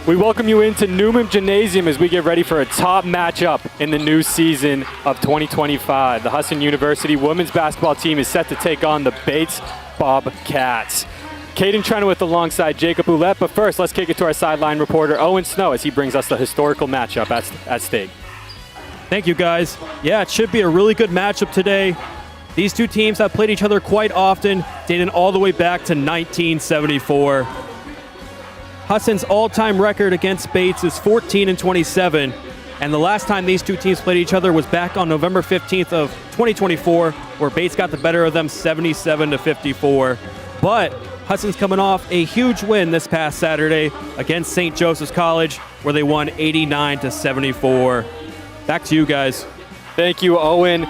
We welcome you into Newman Gymnasium as we get ready for a top matchup in the new season of 2025. The Husson University women's basketball team is set to take on the Bates Bobcats. Caden Trenoweth alongside Jacob Ouellette, but first let's kick it to our sideline reporter Owen Snow as he brings us the historical matchup at stake. Thank you, guys. Yeah, it should be a really good matchup today. These two teams have played each other quite often, dating all the way back to 1974. Husson's all-time record against Bates is 14-27, and the last time these two teams played each other was back on November 15th of 2024, where Bates got the better of them 77-54. But Husson's coming off a huge win this past Saturday against St. Joseph's College, where they won 89-74. Back to you guys. Thank you, Owen.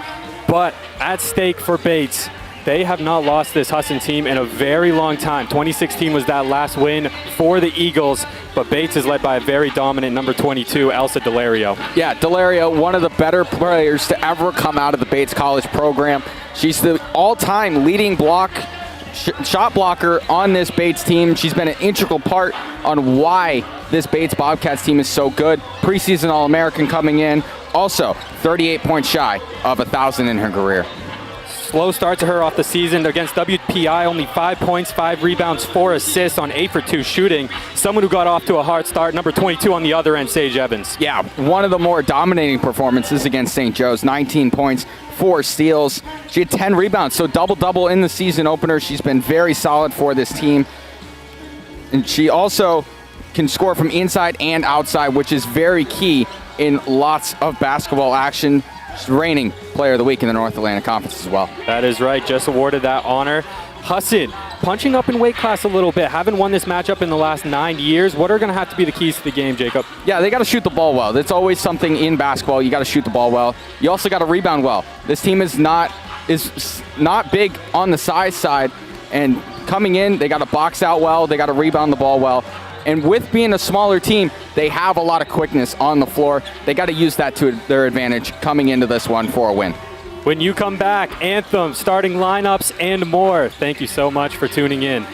But at stake for Bates, they have not lost this Husson team in a very long time. 2016 was that last win for the Eagles, but Bates is led by a very dominant number 22, Elsa Delario. Yeah, Delario, one of the better players to ever come out of the Bates College program. She's the all-time leading shot blocker on this Bates team. She's been an integral part on why this Bates Bobcats team is so good. Preseason All-American coming in. Also, 38 points shy of 1,000 in her career. Slow start to her off the season against WPI, only 5 points, 5 rebounds, 4 assists on 8 for 2 shooting. Someone who got off to a hard start, number 22 on the other end, Sage Evans. Yeah, one of the more dominating performances against St. Joe's, 19 points, 4 steals. She had 10 rebounds, so double-double in the season opener. She's been very solid for this team. And she also can score from inside and outside, which is very key in lots of basketball action. She's reigning Player of the Week in the North Atlantic Conference as well. That is right, just awarded that honor. Husson, punching up in weight class a little bit. Haven't won this matchup in the last 9 years. What are going to have to be the keys to the game, Jacob? Yeah, they got to shoot the ball well. That's always something in basketball. You got to shoot the ball well. You also got to rebound well. This team is not big on the size side, and coming in, they got to box out well. They got to rebound the ball well. And with being a smaller team, they have a lot of quickness on the floor. They got to use that to their advantage coming into this one for a win. When you come back, anthem, starting lineups, and more. Thank you so much for tuning in.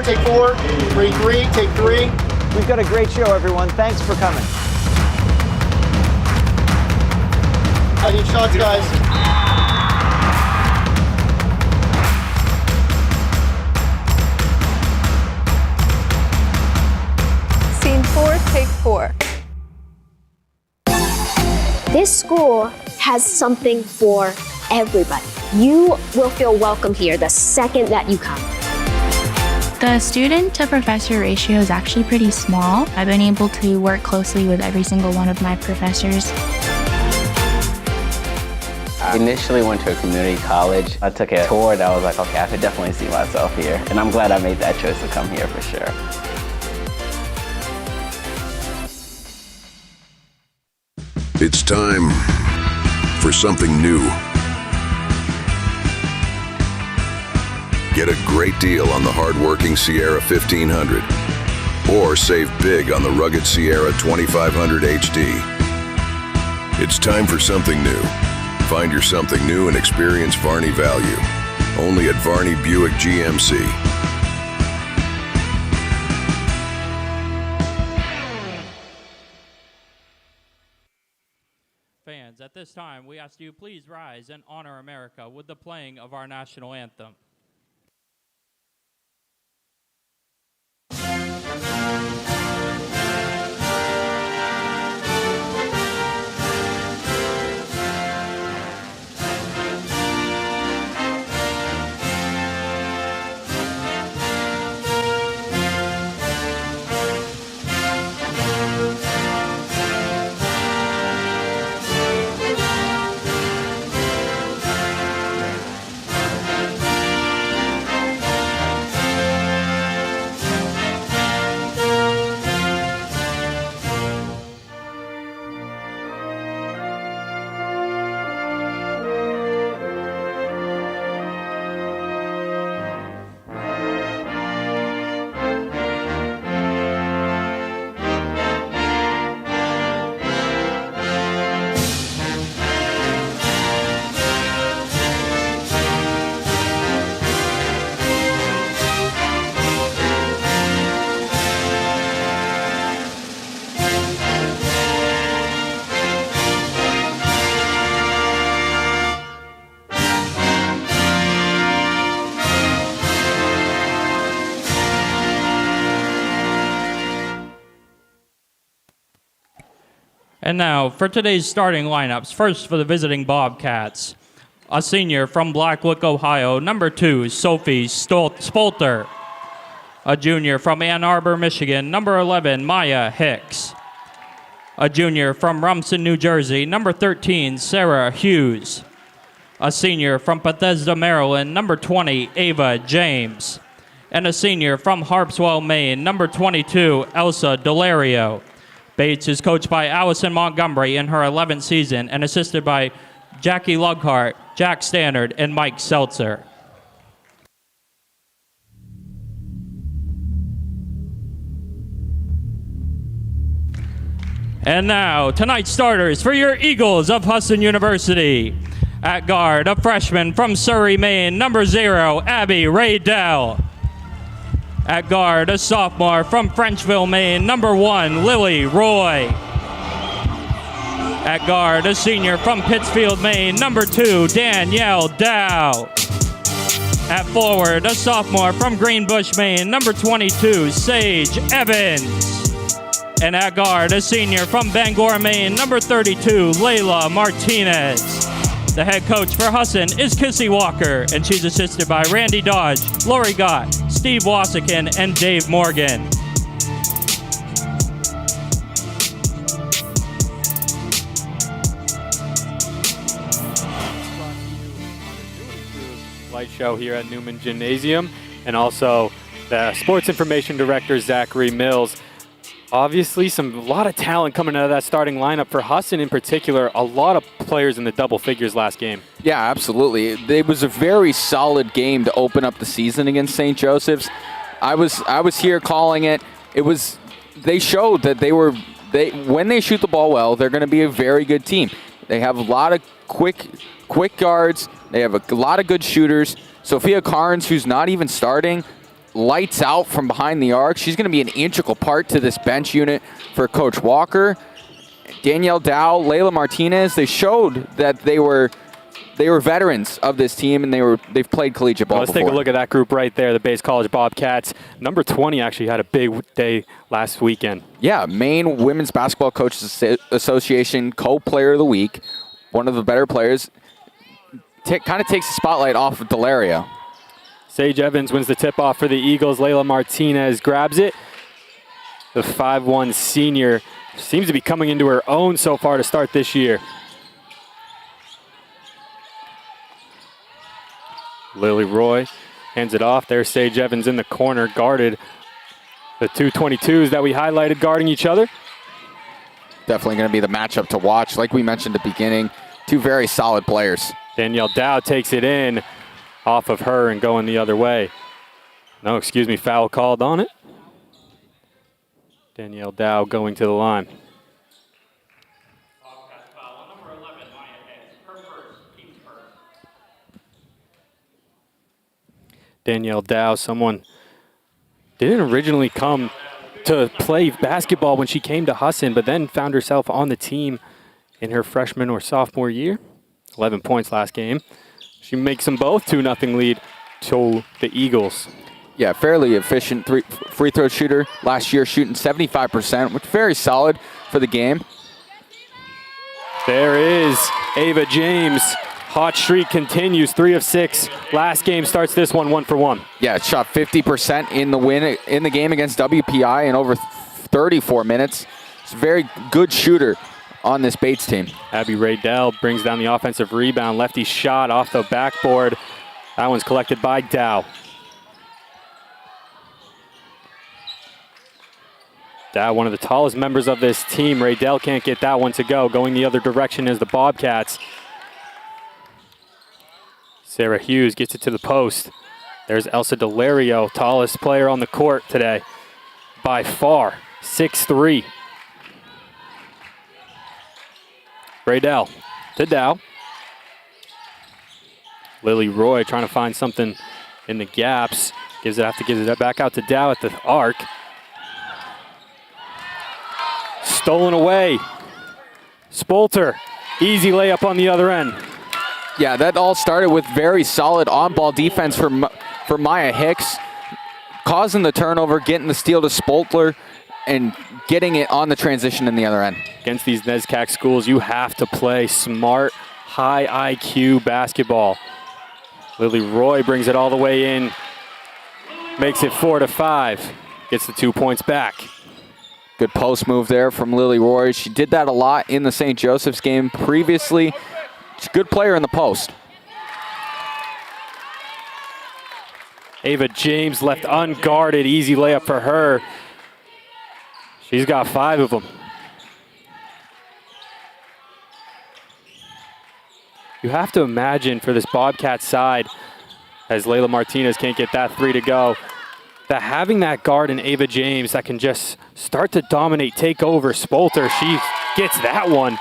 Take 4, 3-3, take 3. We've got a great show, everyone. Thanks for coming. I need shots, guys. Scene 4, take 4. This school has something for everybody. You will feel welcome here the second that you come. The student-to-professor ratio is actually pretty small. I've been able to work closely with every single one of my professors. I initially went to a community college. I took a tour and I was like, okay, I could definitely see myself here. And I'm glad I made that choice to come here for sure. It's time for something new. Get a great deal on the hard-working Sierra 1500 or save big on the rugged Sierra 2500 HD. It's time for something new. Find your something new and experience Varney value. Only at Varney Buick GMC. Fans, at this time, we ask you please rise and honor America with the playing of our national anthem. And now for today's starting lineups. First for the visiting Bobcats, a senior from Blacklick, Ohio, number 2, Sophie Spolter. A junior from Ann Arbor, Michigan, number 11, Maya Hicks. A junior from Rumson, New Jersey, number 13, Sarah Hughes. A senior from Bethesda, Maryland, number 20, Ava James. And a senior from Harpswell, Maine, number 22, Elsa Delario. Bates is coached by Allison Montgomery in her 11th season and assisted by Jackie Lughart, Jack Stannard, and Mike Seltzer. And now, tonight's starters for your Eagles of Husson University. At guard, a freshman from Surrey, Maine, number 0, Abby Raydell. At guard, a sophomore from Frenchville, Maine, number 1, Lily Roy. At guard, a senior from Pittsfield, Maine, number 2, Danielle Dow. At forward, a sophomore from Greenbush, Maine, number 22, Sage Evans. And at guard, a senior from Bangor, Maine, number 32, Layla Martinez. The head coach for Husson is Kissy Walker, and she's assisted by Randy Dodge, Lori Gott, Steve Wassikin, and Dave Morgan. Light show here at Newman Gymnasium, and also the sports information director, Zachary Mills. Obviously, a lot of talent coming out of that starting lineup for Husson in particular. A lot of players in the double figures last game. Yeah, absolutely. It was a very solid game to open up the season against St. Joseph's. I was here calling it. They showed that when they shoot the ball well, they're going to be a very good team. They have a lot of quick guards. They have a lot of good shooters. Sophia Carnes, who's not even starting, lights out from behind the arc. She's going to be an integral part to this bench unit for Coach Walker. Danielle Dow, Layla Martinez, they showed that they were veterans of this team, and they've played collegiate ball Let's before. take a look at that group right there, the Bates College Bobcats. Number 20 actually had a big day last weekend. Yeah, Maine Women's Basketball Coaches Association Co-Player of the Week, one of the better players. Kind of takes the spotlight off of Delario. Sage Evans wins the tip-off for the Eagles. Layla Martinez grabs it. The 5'1 senior seems to be coming into her own so far to start this year. Lily Roy hands it off. There's Sage Evans in the corner, guarded. The two 22s that we highlighted guarding each other. Definitely going to be the matchup to watch. Like we mentioned at the beginning, two very solid players. Danielle Dow takes it in off of her and going the other way. No, excuse me, foul called on it. Danielle Dow going to the line. Danielle Dow, someone didn't originally come to play basketball when she came to Husson, but then found herself on the team in her freshman or sophomore year. 11 points last game. She makes them both 2-0 lead to the Eagles. Yeah, fairly efficient free throw shooter. Last year shooting 75%, which is very solid for the game. There is Ava James. Hot streak continues, 3 of 6. Last game starts this one 1-for-1. Yeah, it shot 50% in the game against WPI in over 34 minutes. It's a very good shooter on this Bates team. Abby Raydell brings down the offensive rebound. Lefty shot off the backboard. That one's collected by Dow. Dow, one of the tallest members of this team. Raydell can't get that one to go. Going the other direction is the Bobcats. Sarah Hughes gets it to the post. There's Elsa Delario, tallest player on the court today by far, 6'3". Raydell to Dow. Lily Roy trying to find something in the gaps. Gives it back out to Dow at the arc. Stolen away. Spolter, easy layup on the other end. Yeah, that all started with very solid on-ball defense for Maya Hicks, causing the turnover, getting the steal to Spolter, and getting it on the transition in the other end. against these NESCAC schools, you have to play smart, high IQ basketball. Lily Roy brings it all the way in, makes it 4-5, gets the 2 points back. Good post move there from Lily Roy. She did that a lot in the St. Joseph's game previously. She's a good player in the post. Ava James left unguarded, easy layup for her. She's got 5 of them. You have to imagine for this Bobcat side, as Layla Martinez can't get that 3 to go, that having that guard in Ava James that can just start to dominate, take over Spolter, she gets that one.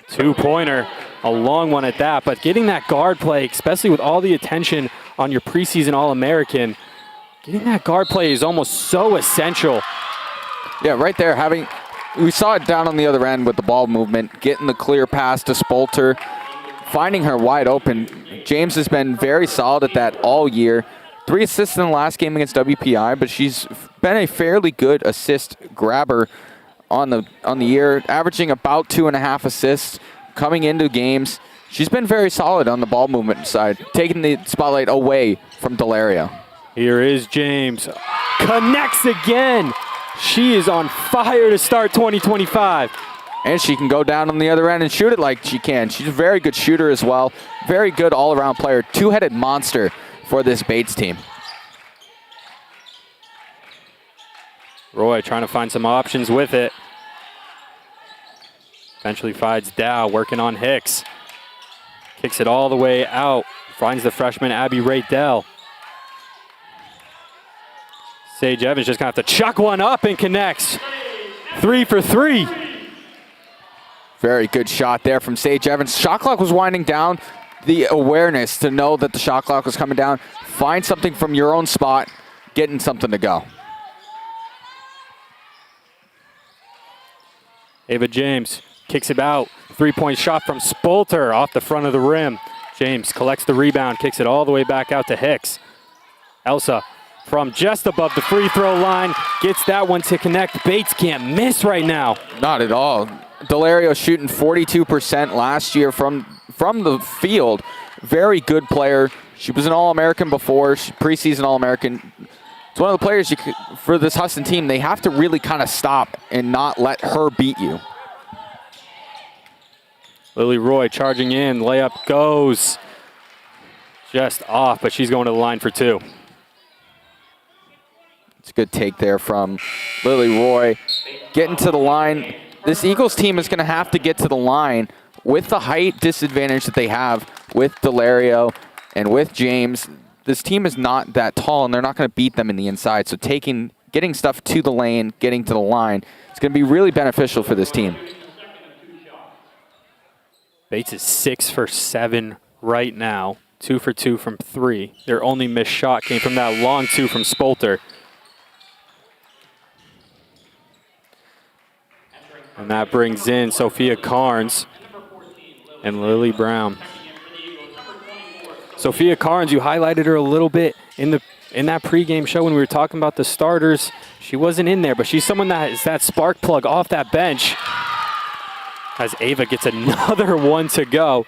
2-pointer, a long one at that, but getting that guard play, especially with all the attention on your preseason All-American, getting that guard play is almost so essential. Yeah, right there, we saw it down on the other end with the ball movement, getting the clear pass to Spolter, finding her wide open. James has been very solid at that all year. 3 assists in the last game against WPI, but she's been a fairly good assist grabber on the year, averaging about 2.5 assists coming into games. She's been very solid on the ball movement side, taking the spotlight away from Delario. Here is James. Connects again. She is on fire to start 2025. And she can go down on the other end and shoot it like she can. She's a very good shooter as well. Very good all-around player. Two-headed monster for this Bates team. Roy trying to find some options with it. Eventually finds Dow, working on Hicks. Kicks it all the way out. Finds the freshman Abby Raydell. Sage Evans just going to have to chuck one up and connects. 3 for 3. Very good shot there from Sage Evans. Shot clock was winding down. The awareness to know that the shot clock was coming down. Find something from your own spot, getting something to go. Ava James kicks it out. 3-point shot from Spolter off the front of the rim. James collects the rebound, kicks it all the way back out to Hicks. Elsa from just above the free throw line gets that one to connect. Bates can't miss right now. Not at all. Delario shooting 42% last year from the field. Very good player. She was an All-American before, preseason All-American. It's one of the players for this Husson team, they have to really kind of stop and not let her beat you. Lily Roy charging in, layup goes just off, but she's going to the line for 2. It's a good take there from Lily Roy. Getting to the line. This Eagles team is going to have to get to the line with the height disadvantage that they have with Delario and with James. This team is not that tall, and they're not going to beat them in the inside. So getting stuff to the lane, getting to the line, it's going to be really beneficial for this team. Bates is 6 for 7 right now. 2 for 2 from 3. Their only missed shot came from that long 2 from Spolter. And that brings in Sophia Carnes and Lily Brown. Sophia Carnes, you highlighted her a little bit in that pregame show when we were talking about the starters. She wasn't in there, but she's someone that is that spark plug off that bench. As Ava gets another one to go.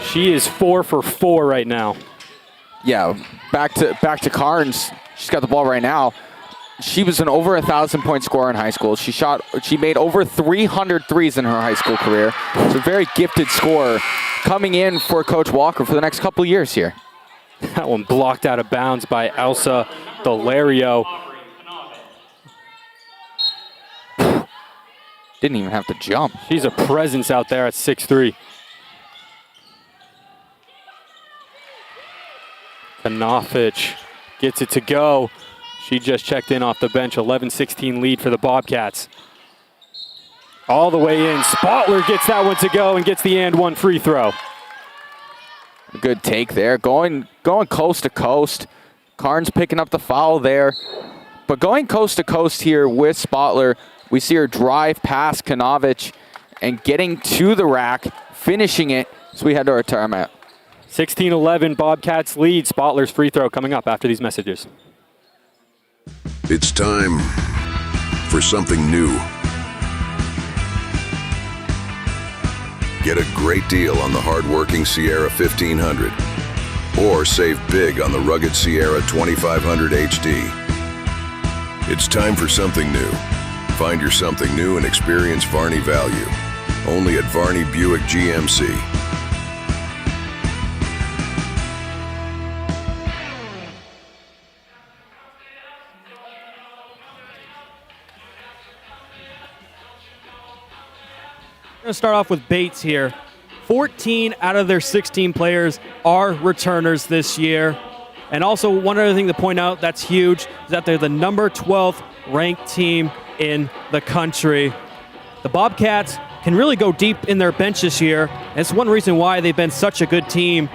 She is 4 for 4 right now. Yeah, back to Carnes. She's got the ball right now. She was an over 1,000-point scorer in high school. She made over 300 threes in her high school career. She's a very gifted scorer coming in for Coach Walker for the next couple of years here. That one blocked out of bounds by Elsa Delario. Didn't even have to jump. She's a presence out there at 6'3". Kanofich gets it to go. She just checked in off the bench. 11-16 lead for the Bobcats. All the way in. Spotler gets that one to go and gets the and one free throw. Good take there. Going coast to coast. Carnes picking up the foul there. But going coast to coast here with Spotler, we see her drive past Kanovich and getting to the rack, finishing it. So we head to our timeout. 16-11 Bobcats lead. Spotler's free throw coming up after these messages. It's time for something new. Get a great deal on the hard-working Sierra 1500 or save big on the rugged Sierra 2500 HD. It's time for something new. Find your something new and experience Varney value. Only at Varney Buick GMC. We're going to start off with Bates here. 14 out of their 16 players are returners this year. And also, one other thing to point out that's huge is that they're the number 12th ranked team in the country. The Bobcats can really go deep in their bench this year. And it's one reason why they've been such a good team.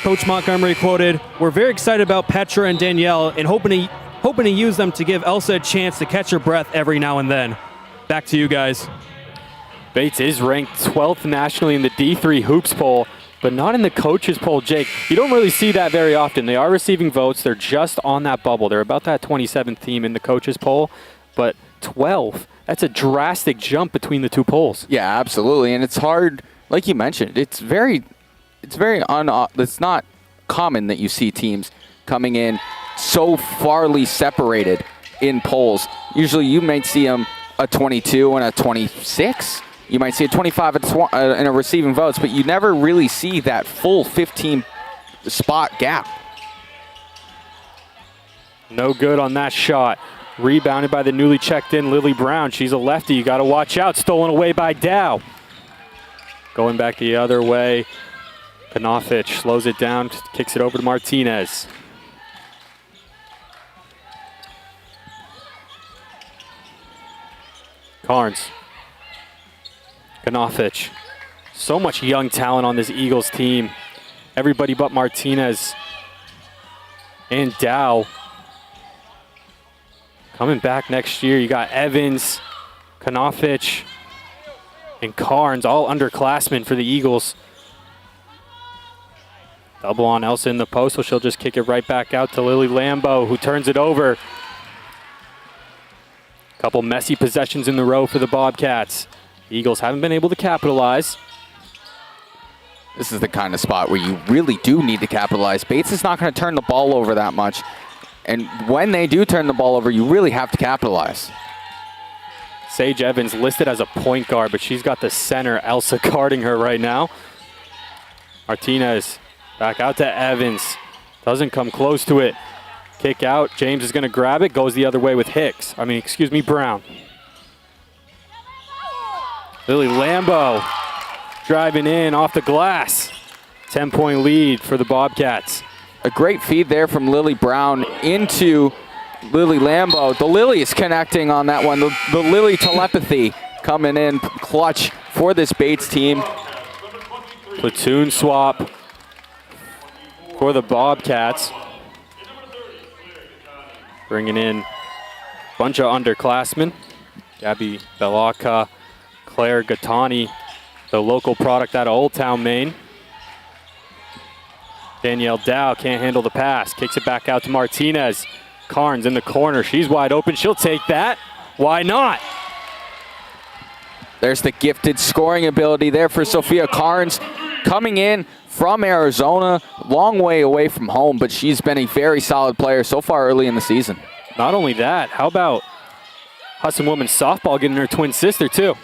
Coach Montgomery quoted, "We're very excited about Petra and Danielle and hoping to use them to give Elsa a chance to catch her breath every now and then." Back to you guys. Bates is ranked 12th nationally in the D3 Hoops poll, but not in the coaches poll, Jake. You don't really see that very often. They are receiving votes. They're just on that bubble. They're about that 27th team in the coaches poll, but 12, that's a drastic jump between the two polls. Yeah, absolutely. And it's hard, like you mentioned, it's not common that you see teams coming in so farly separated in polls. Usually you might see them a 22 and a 26. You might see a 25 in a receiving votes, but you never really see that full 15 spot gap. No good on that shot. Rebounded by the newly checked in Lily Brown. She's a lefty. You got to watch out. Stolen away by Dow. Going back the other way. Knofich slows it down, kicks it over to Martinez. Carnes. Knofich. So much young talent on this Eagles team. Everybody but Martinez and Dow. Coming back next year, you got Evans, Knofich, and Carnes, all underclassmen for the Eagles. Double on Elsa in the post, so she'll just kick it right back out to Lily Lambeau, who turns it over. Couple messy possessions in the row for the Bobcats. The Eagles haven't been able to capitalize. This is the kind of spot where you really do need to capitalize. Bates is not going to turn the ball over that much. And when they do turn the ball over, you really have to capitalize. Sage Evans listed as a point guard, but she's got the center, Elsa, guarding her right now. Martinez back out to Evans. Doesn't come close to it. Kick out. James is going to grab it. Goes the other way with Brown. Lily Lambeau driving in off the glass. 10-point lead for the Bobcats. A great feed there from Lily Brown into Lily Lambeau. The Lily is connecting on that one. The Lily telepathy coming in clutch for this Bates team. Platoon swap for the Bobcats. Bringing in a bunch of underclassmen. Gabby Belaka, Claire Gattani, the local product out of Old Town, Maine. Danielle Dow can't handle the pass. Kicks it back out to Martinez. Carnes in the corner. She's wide open. She'll take that. Why not? There's the gifted scoring ability there for Sophia Carnes. Coming in from Arizona, long way away from home, but she's been a very solid player so far early in the season. Not only that, how about Husson women's softball getting her twin sister too?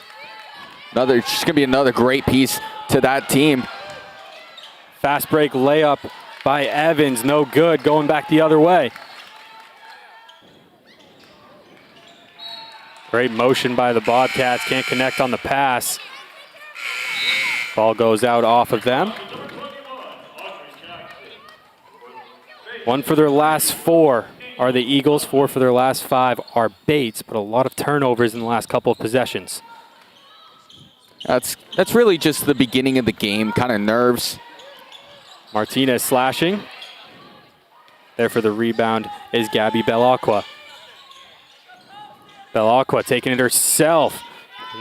She's going to be another great piece to that team. Fast break layup by Evans, no good, going back the other way. Great motion by the Bobcats, can't connect on the pass. Ball goes out off of them. One for their last four are the Eagles, 4 for their last 5 are Bates, but a lot of turnovers in the last couple of possessions. That's really just the beginning of the game, kind of nerves. Martinez slashing. There for the rebound is Gabby Belacqua. Belacqua taking it herself.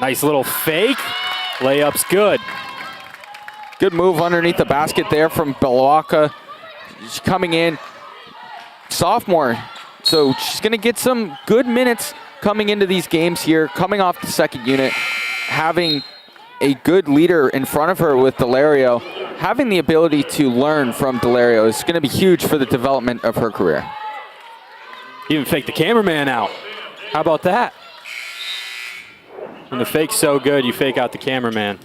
Nice little fake. Layup's good. Good move underneath the basket there from Belacqua. She's coming in. Sophomore, so she's going to get some good minutes coming into these games here, coming off the second unit, having a good leader in front of her with Delario. Having the ability to learn from Delario is going to be huge for the development of her career. Even fake the cameraman out. How about that? When the fake's so good, you fake out the cameraman.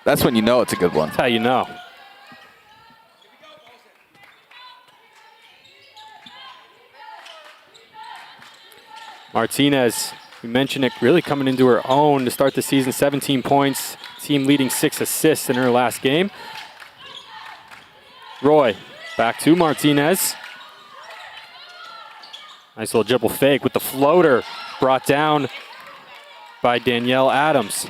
That's when you know it's a good one. That's how you know. Martinez, we mentioned it, really coming into her own to start the season. 17 points, team leading 6 assists in her last game. Roy, back to Martinez. Nice little dribble fake with the floater, brought down by Danielle Adams.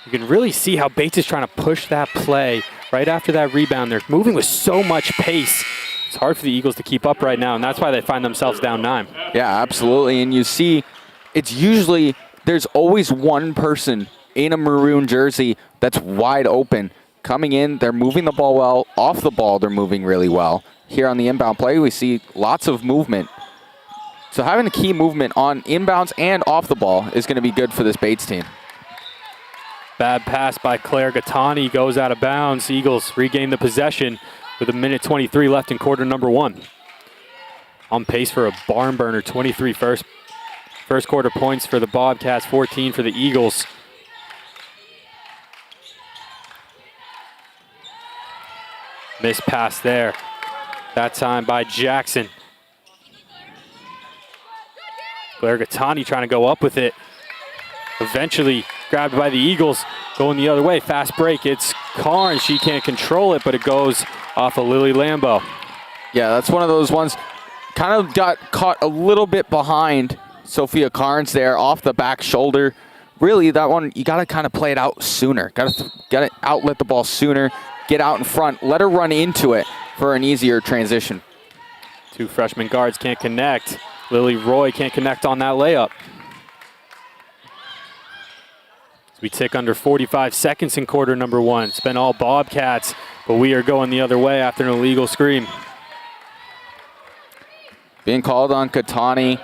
You can really see how Bates is trying to push that play right after that rebound. They're moving with so much pace. It's hard for the Eagles to keep up right now, and that's why they find themselves down 9. Yeah, absolutely. And you see, it's usually, there's always one person in a maroon jersey that's wide open. Coming in, they're moving the ball well. Off the ball, they're moving really well. Here on the inbound play, we see lots of movement. So having a key movement on inbounds and off the ball is going to be good for this Bates team. Bad pass by Claire Gattani goes out of bounds. Eagles regain the possession with 1:23 left in quarter number 1. On pace for a barn burner, 23 first quarter points for the Bobcats, 14 for the Eagles. Missed pass there. That time by Jackson. Claire Gattani trying to go up with it. Eventually grabbed by the Eagles, going the other way. Fast break, it's Carnes. She can't control it, but it goes off of Lily Lambeau. Yeah, that's one of those ones. Kind of got caught a little bit behind Sophia Carnes there off the back shoulder. Really, that one, you got to kind of play it out sooner. Got to outlet the ball sooner, get out in front, let her run into it for an easier transition. 2 freshman guards can't connect. Lily Roy can't connect on that layup. We tick under 45 seconds in quarter number 1. It's been all Bobcats, but we are going the other way after an illegal screen. Being called on Katani.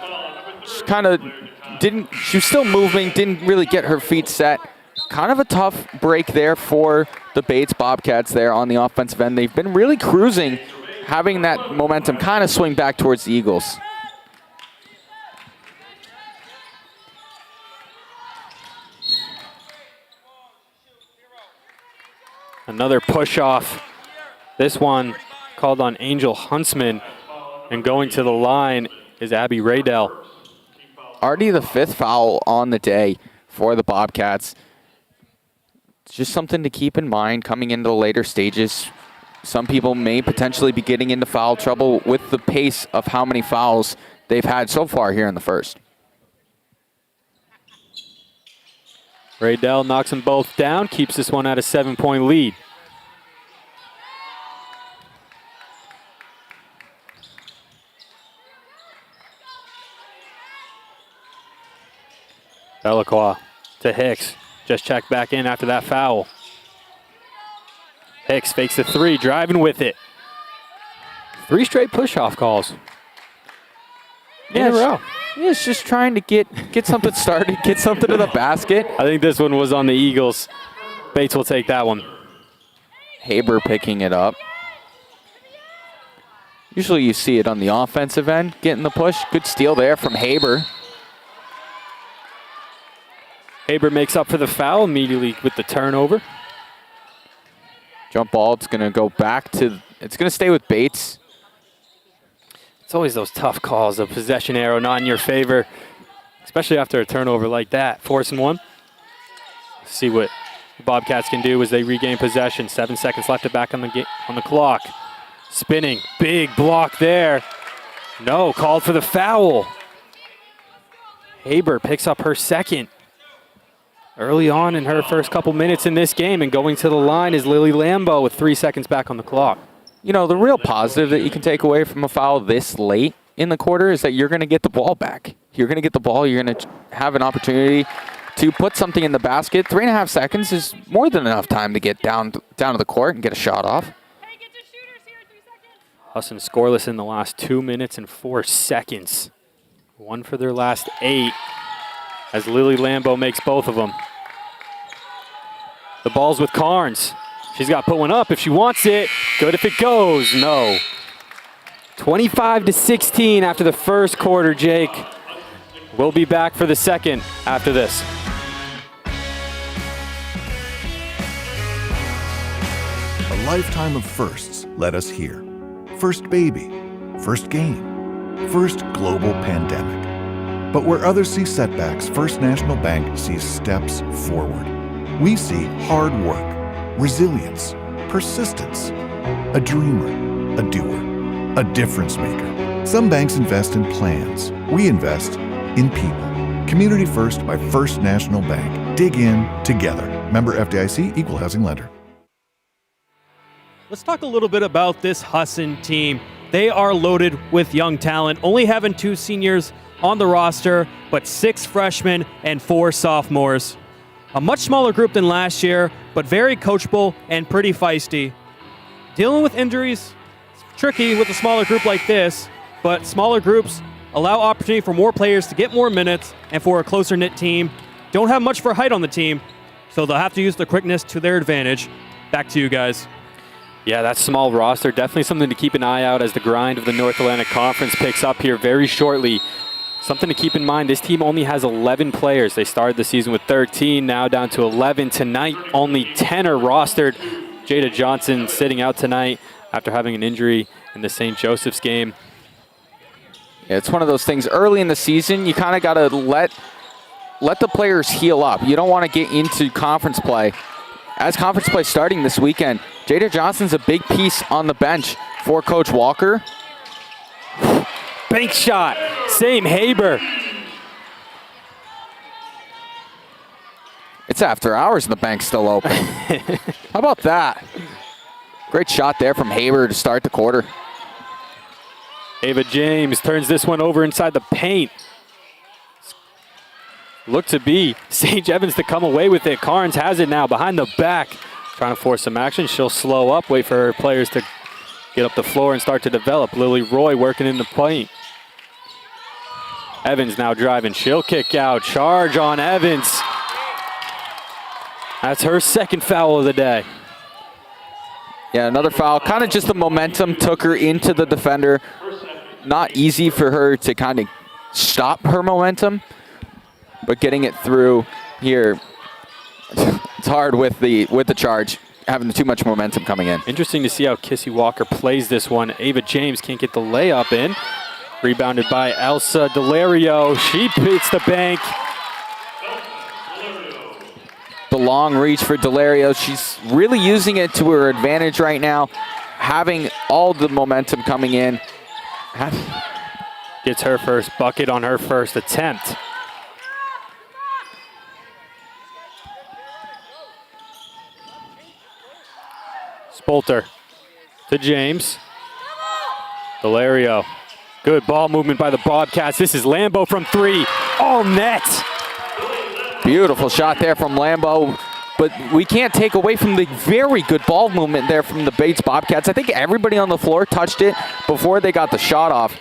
She was still moving, didn't really get her feet set. Kind of a tough break there for the Bates Bobcats there on the offensive end. They've been really cruising, having that momentum kind of swing back towards the Eagles. Another push off. This one called on Angel Huntsman. And going to the line is Abby Raydell. Already the 5th foul on the day for the Bobcats. It's just something to keep in mind coming into the later stages. Some people may potentially be getting into foul trouble with the pace of how many fouls they've had so far here in the first. Raydell knocks them both down, keeps this one at a 7-point lead. Delacroix to Hicks. Just checked back in after that foul. Hicks fakes the 3, driving with it. 3 straight push-off calls in a row. Yeah, it's just trying to get something started, get something to the basket. I think this one was on the Eagles. Bates will take that one. Haber picking it up. Usually you see it on the offensive end, getting the push. Good steal there from Haber. Haber makes up for the foul immediately with the turnover. Jump ball, it's going to go back to, it's going to stay with Bates. It's always those tough calls, a possession arrow not in your favor, especially after a turnover like that. 4th and 1. See what the Bobcats can do as they regain possession. 7 seconds left back on the clock. Spinning, big block there. No, called for the foul. Haber picks up her 2nd. Early on in her first couple minutes in this game, and going to the line is Lily Lambeau with 3 seconds back on the clock. You know, the real positive that you can take away from a foul this late in the quarter is that you're going to get the ball back. You're going to get the ball. You're going to have an opportunity to put something in the basket. 3.5 seconds is more than enough time to get down to the court and get a shot off. Hey, get your shooters here, 3 seconds. Husson scoreless in the last 2 minutes and 4 seconds. 1 for their last 8. as Lily Lambeau makes both of them. The ball's with Carnes. She's got to put one up if she wants it. Good if it goes. No. 25-16 after the first quarter, Jake. We'll be back for the second after this. A lifetime of firsts led us here. First baby, first game, first global pandemic. But where others see setbacks, First National Bank sees steps forward. We see hard work, resilience, persistence, a dreamer, a doer, a difference maker. Some banks invest in plans. We invest in people. Community First by First National Bank. Dig in together. Member FDIC, Equal Housing Lender. Let's talk a little bit about this Husson team. They are loaded with young talent, only having 2 seniors on the roster, but 6 freshmen and 4 sophomores. A much smaller group than last year, but very coachable and pretty feisty. Dealing with injuries, it's tricky with a smaller group like this, but smaller groups allow opportunity for more players to get more minutes, and for a closer-knit team, don't have much for height on the team, so they'll have to use the quickness to their advantage. Back to you guys. Yeah, that small roster, definitely something to keep an eye out as the grind of the North Atlantic Conference picks up here very shortly. Something to keep in mind, this team only has 11 players. They started the season with 13, now down to 11. Tonight, only 10 are rostered. Jada Johnson sitting out tonight after having an injury in the St. Joseph's game. Yeah, it's one of those things. Early in the season, you kind of got to let the players heal up. You don't want to get into conference play. As conference play starting this weekend, Jada Johnson's a big piece on the bench for Coach Walker. Bank shot, same Haber. It's after hours and the bank's still open. How about that? Great shot there from Haber to start the quarter. Ava James turns this one over inside the paint. Look to be Sage Evans to come away with it. Carnes has it now behind the back. Trying to force some action. She'll slow up, wait for her players to get up the floor and start to develop. Lily Roy working in the paint. Evans now driving. She'll kick out. Charge on Evans. That's her second foul of the day. Yeah, another foul. Kind of just the momentum took her into the defender. Not easy for her to kind of stop her momentum, but getting it through here, it's hard with the charge, having too much momentum coming in. Interesting to see how Kissy Walker plays this one. Ava James can't get the layup in. Rebounded by Elsa Delario. She hits the bank. The long reach for Delario. She's really using it to her advantage right now, having all the momentum coming in. Gets her first bucket on her first attempt. Spolter to James. Delario. Good ball movement by the Bobcats. This is Lambeau from 3. All net. Beautiful shot there from Lambeau. But we can't take away from the very good ball movement there from the Bates Bobcats. I think everybody on the floor touched it before they got the shot off.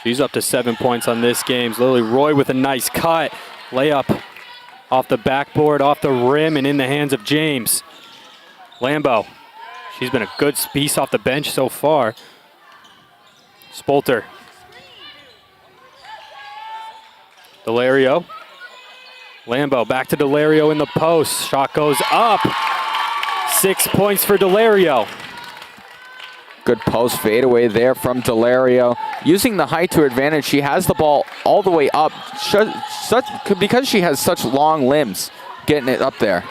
She's up to 7 points on this game. Lily Roy with a nice cut. Layup off the backboard, off the rim, and in the hands of James. Lambeau. She's been a good piece off the bench so far. Spolter. Delario. Lambeau back to Delario in the post. Shot goes up. 6 points for Delario. Good post fadeaway there from Delario. Using the height to her advantage, she has the ball all the way up. Because she has such long limbs, getting it up there.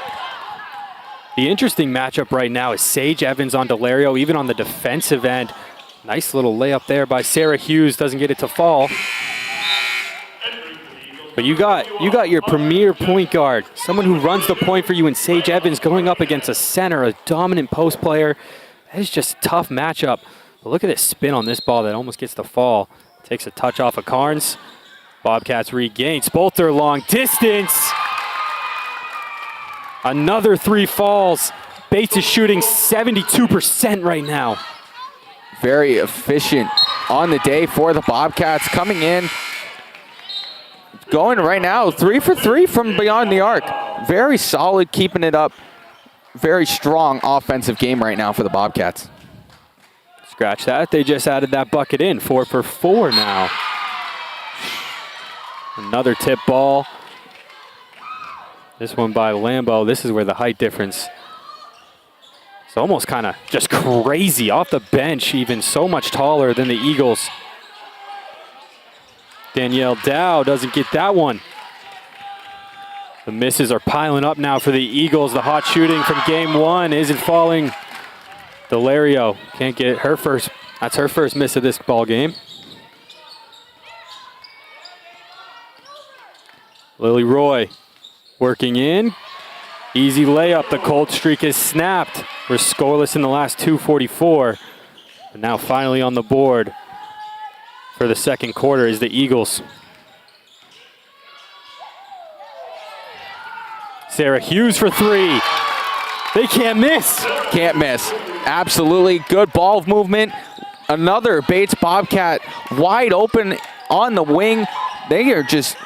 The interesting matchup right now is Sage Evans on Delario, even on the defensive end. Nice little layup there by Sarah Hughes. Doesn't get it to fall. But you got your premier point guard, someone who runs the point for you in Sage Evans going up against a center, a dominant post player. That is just a tough matchup. But look at this spin on this ball that almost gets the fall. Takes a touch off of Carnes. Bobcats regain. Spolter long distance. Another 3 falls. Bates is shooting 72% right now. Very efficient on the day for the Bobcats. Coming in, going right now 3 for 3 from beyond the arc. Very solid, keeping it up. Very strong offensive game right now for the Bobcats. Scratch that. They just added that bucket in. 4 for 4 now. Another tip ball. This one by Lambo. This is where the height difference. It's almost kind of just crazy. Off the bench, even so much taller than the Eagles. Danielle Dow doesn't get that one. The misses are piling up now for the Eagles. The hot shooting from game 1 isn't falling. Delario can't get her first. That's her first miss of this ball game. Lily Roy working in. Easy layup. The cold streak is snapped. We're scoreless in the last 2:44. But now finally on the board for the second quarter is the Eagles. Sarah Hughes for 3. They can't miss. Can't miss. Absolutely good ball movement. Another Bates Bobcat wide open on the wing. They are just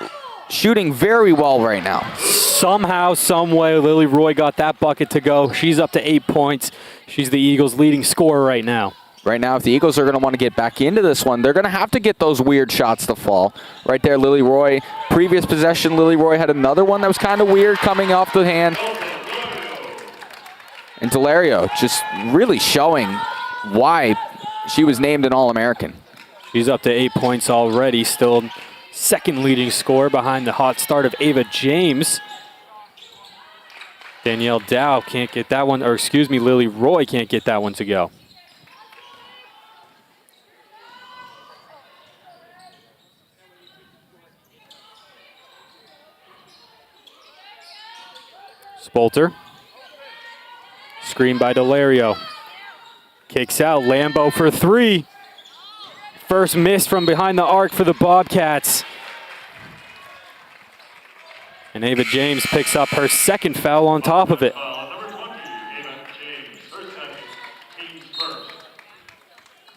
shooting very well right now. Somehow, some way, Lily Roy got that bucket to go. She's up to 8 points. She's the Eagles' leading scorer right now. Right now, if the Eagles are going to want to get back into this one, they're going to have to get those weird shots to fall. Right there, Lily Roy. Previous possession, Lily Roy had another one that was kind of weird coming off the hand. And Delario just really showing why she was named an All-American. She's up to 8 points already. Still second leading scorer behind the hot start of Ava James. Danielle Dow can't get that one, or excuse me, Lily Roy can't get that one to go. Spolter. Screen by Delario. Kicks out. Lambo for 3. First miss from behind the arc for the Bobcats. And Ava James picks up her second foul on top of it.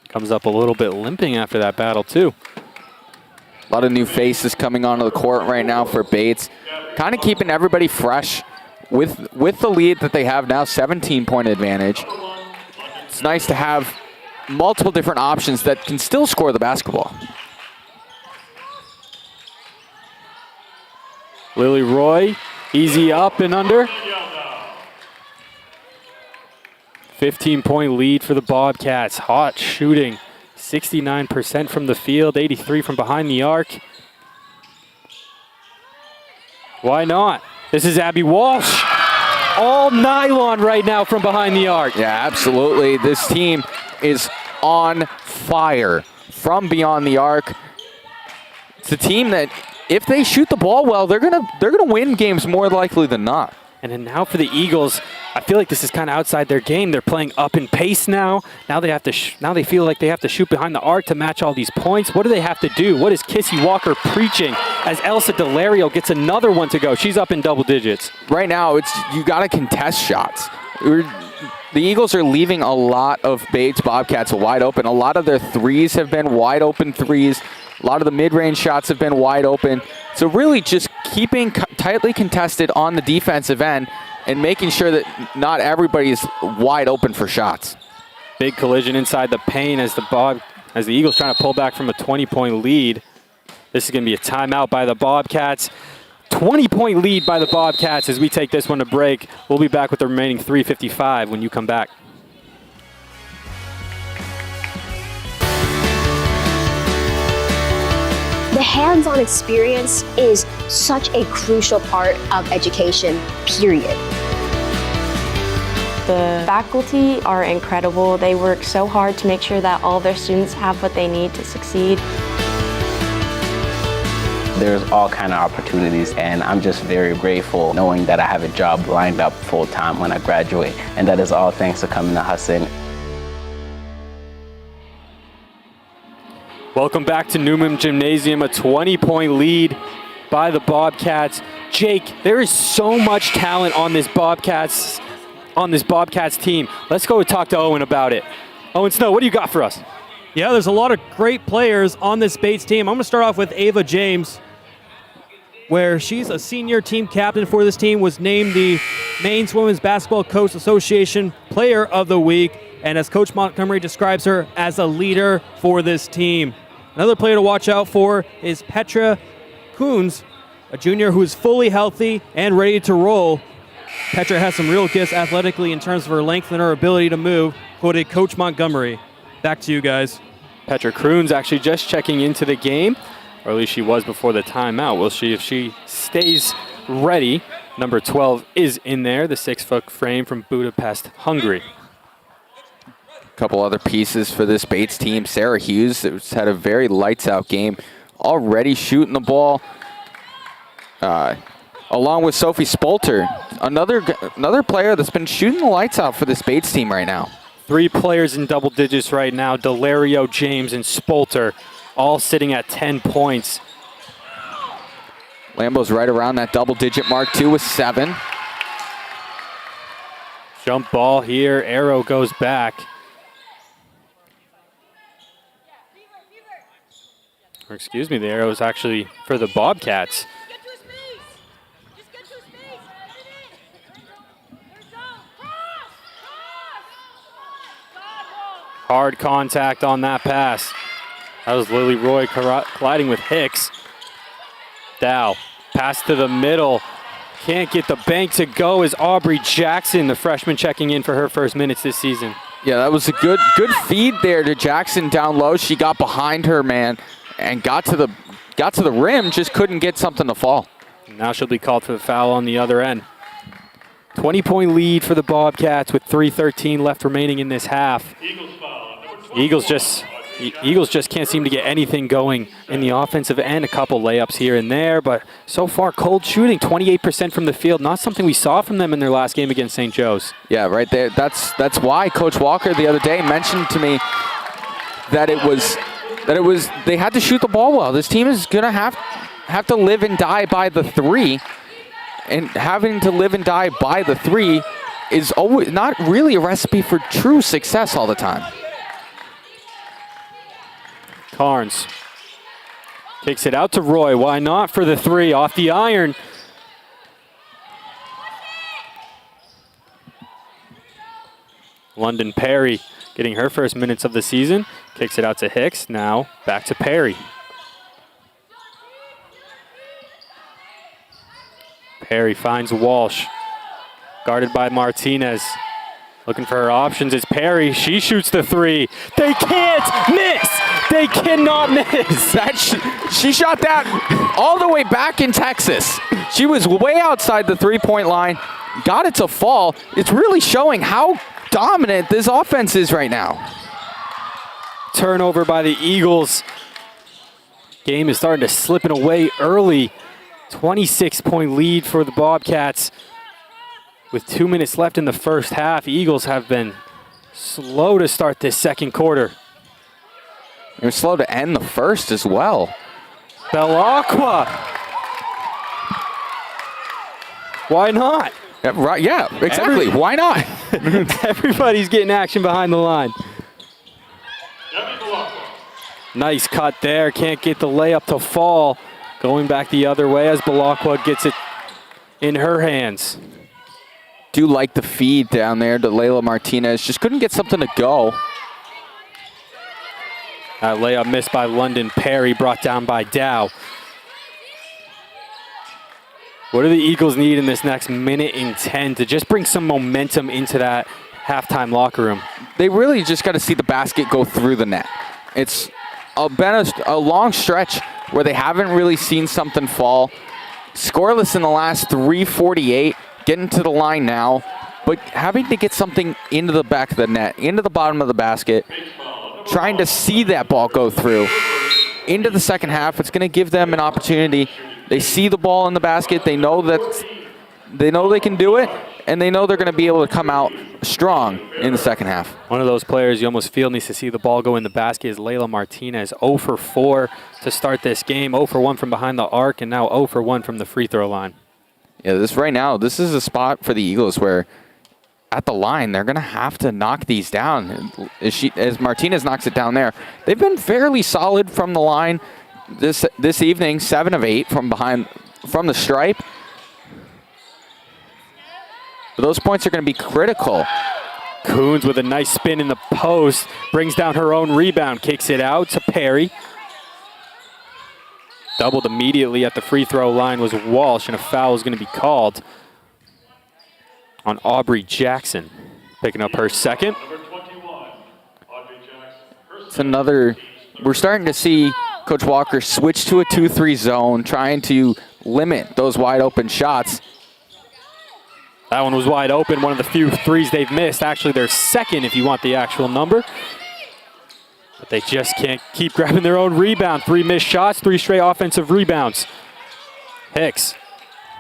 Comes up a little bit limping after that battle too. A lot of new faces coming onto the court right now for Bates. Kind of keeping everybody fresh with the lead that they have now, 17-point advantage. It's nice to have multiple different options that can still score the basketball. Lily Roy, easy up and under. 15-point lead for the Bobcats. Hot shooting, 69% from the field, 83 from behind the arc. Why not? This is Abby Walsh. All nylon right now from behind the arc. Yeah, absolutely. This team is on fire from beyond the arc. It's a team that, if they shoot the ball well, they're gonna win games more likely than not. And then now for the Eagles, I feel like this is kind of outside their game. They're playing up in pace now. Now they have to. Now they feel like they have to shoot behind the arc to match all these points. What do they have to do? What is Kissy Walker preaching? As Elsa Delario gets another one to go. She's up in double digits. Right now, you got to contest shots. The Eagles are leaving a lot of Bates Bobcats wide open. A lot of their threes have been wide open threes. A lot of the mid-range shots have been wide open. So really just keeping tightly contested on the defensive end and making sure that not everybody is wide open for shots. Big collision inside the paint as the Eagles trying to pull back from a 20-point lead. This is going to be a timeout by the Bobcats. 20-point lead by the Bobcats as we take this one to break. We'll be back with the remaining 3:55 when you come back. The hands-on experience is such a crucial part of education, period. The faculty are incredible. They work so hard to make sure that all their students have what they need to succeed. There's all kind of opportunities, and I'm just very grateful knowing that I have a job lined up full-time when I graduate, and that is all thanks to coming to Husson. Welcome back to Newman Gymnasium, a 20-point lead by the Bobcats. Jake, there is so much talent on this Bobcats team. Let's go and talk to Owen about it. Owen Snow, what do you got for us? Yeah, there's a lot of great players on this Bates team. I'm going to start off with Ava James. where she's a senior team captain for this team, was named the Maine Women's Basketball Coach Association Player of the Week, and as Coach Montgomery describes her, as a leader for this team. Another player to watch out for is Petra Koons, a junior who is fully healthy and ready to roll. Petra has some real gifts athletically in terms of her length and her ability to move, quoted Coach Montgomery. Back to you guys. Petra Kroons actually just checking into the game, or at least she was before the timeout. We'll see if she stays ready. Number 12 is in there, the 6-foot frame from Budapest, Hungary. A couple other pieces for this Bates team. Sarah Hughes has had a very lights-out game, already shooting the ball, along with Sophie Spolter, another player that's been shooting the lights out for this Bates team right now. 3 players in double digits right now, Delario, James, and Spolter, all sitting at 10 points. Lambo's right around that double-digit mark, too, with 7. Jump ball here, arrow goes back. Or excuse me, the arrow is actually for the Bobcats. Hard contact on that pass. That was Lily Roy colliding with Hicks. Dow, pass to the middle. Can't get the bank to go is Aubrey Jackson, the freshman, checking in for her first minutes this season. Yeah, that was a good feed there to Jackson down low. She got behind her man and got to the rim, just couldn't get something to fall. Now she'll be called for the foul on the other end. 20-point lead for the Bobcats with 3:13 left remaining in this half. Eagles just can't seem to get anything going in the offensive end. A couple layups here and there, but so far cold shooting, 28% from the field. Not something we saw from them in their last game against St. Joe's. Yeah, right there. That's why Coach Walker the other day mentioned to me that it was they had to shoot the ball well. This team is gonna have to live and die by the 3, and having to live and die by the 3 is always not really a recipe for true success all the time. Carnes kicks it out to Roy. Why not for the 3 off the iron? London Perry getting her first minutes of the season. Kicks it out to Hicks. Now back to Perry. Perry finds Walsh. Guarded by Martinez. Looking for her options is Perry. She shoots the 3. They can't miss. They cannot miss. She shot that all the way back in Texas. She was way outside the 3-point line. Got it to fall. It's really showing how dominant this offense is right now. Turnover by the Eagles. Game is starting to slip away early. 26-point lead for the Bobcats. With 2 minutes left in the first half, Eagles have been slow to start this second quarter. They were slow to end the first as well. Belacqua. Why not? Yeah, exactly. Why not? Everybody's getting action behind the line. Nice cut there. Can't get the layup to fall. Going back the other way as Belacqua gets it in her hands. Do like the feed down there to Layla Martinez. Just couldn't get something to go. That layup missed by London Perry, brought down by Dow. What do the Eagles need in this next minute and 10 to just bring some momentum into that halftime locker room? They really just got to see the basket go through the net. It's been a long stretch where they haven't really seen something fall. Scoreless in the last 3:48, getting to the line now, but having to get something into the back of the net, into the bottom of the basket, trying to see that ball go through. Into the second half, it's going to give them an opportunity. They see the ball in the basket, they know they can do it, and they know they're going to be able to come out strong in the second half. One of those players you almost feel needs to see the ball go in the basket is Layla Martinez. 0 for 4 to start this game, 0 for 1 from behind the arc, and now 0 for 1 from the free throw line. Yeah, this is a spot for the Eagles where at the line, they're going to have to knock these down. As Martinez knocks it down there, they've been fairly solid from the line this evening, 7 of 8 from behind from the stripe. But those points are going to be critical. Coons with a nice spin in the post, brings down her own rebound, kicks it out to Perry. Doubled immediately at the free throw line was Walsh, and a foul is going to be called on Aubrey Jackson, picking up her second. It's another, we're starting to see Coach Walker switch to a 2-3 zone, trying to limit those wide open shots. That one was wide open, one of the few threes they've missed. Actually, their second if you want the actual number. But they just can't keep grabbing their own rebound. 3 missed shots, 3 straight offensive rebounds. Hicks,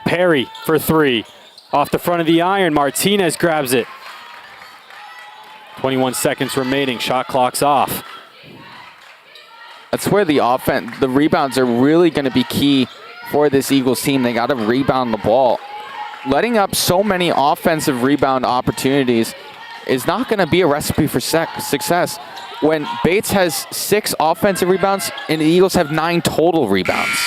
Perry for 3. Off the front of the iron, Martinez grabs it. 21 seconds remaining, shot clock's off. That's where the rebounds are really going to be key for this Eagles team. They got to rebound the ball. Letting up so many offensive rebound opportunities is not going to be a recipe for success. When Bates has 6 offensive rebounds and the Eagles have 9 total rebounds.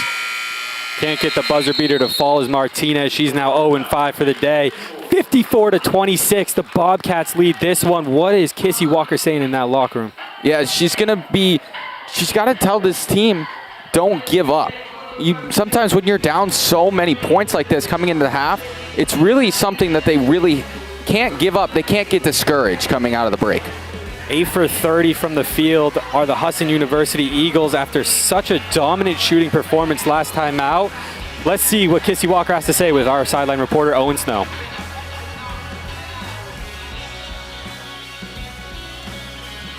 Can't get the buzzer beater to fall as Martinez. She's now 0-5 for the day. 54-26, the Bobcats lead this one. What is Kissy Walker saying in that locker room? Yeah, she's got to tell this team, don't give up. Sometimes when you're down so many points like this coming into the half, it's really something that they really can't give up. They can't get discouraged coming out of the break. 8 for 30 from the field are the Husson University Eagles after such a dominant shooting performance last time out. Let's see what Kissy Walker has to say with our sideline reporter, Owen Snow.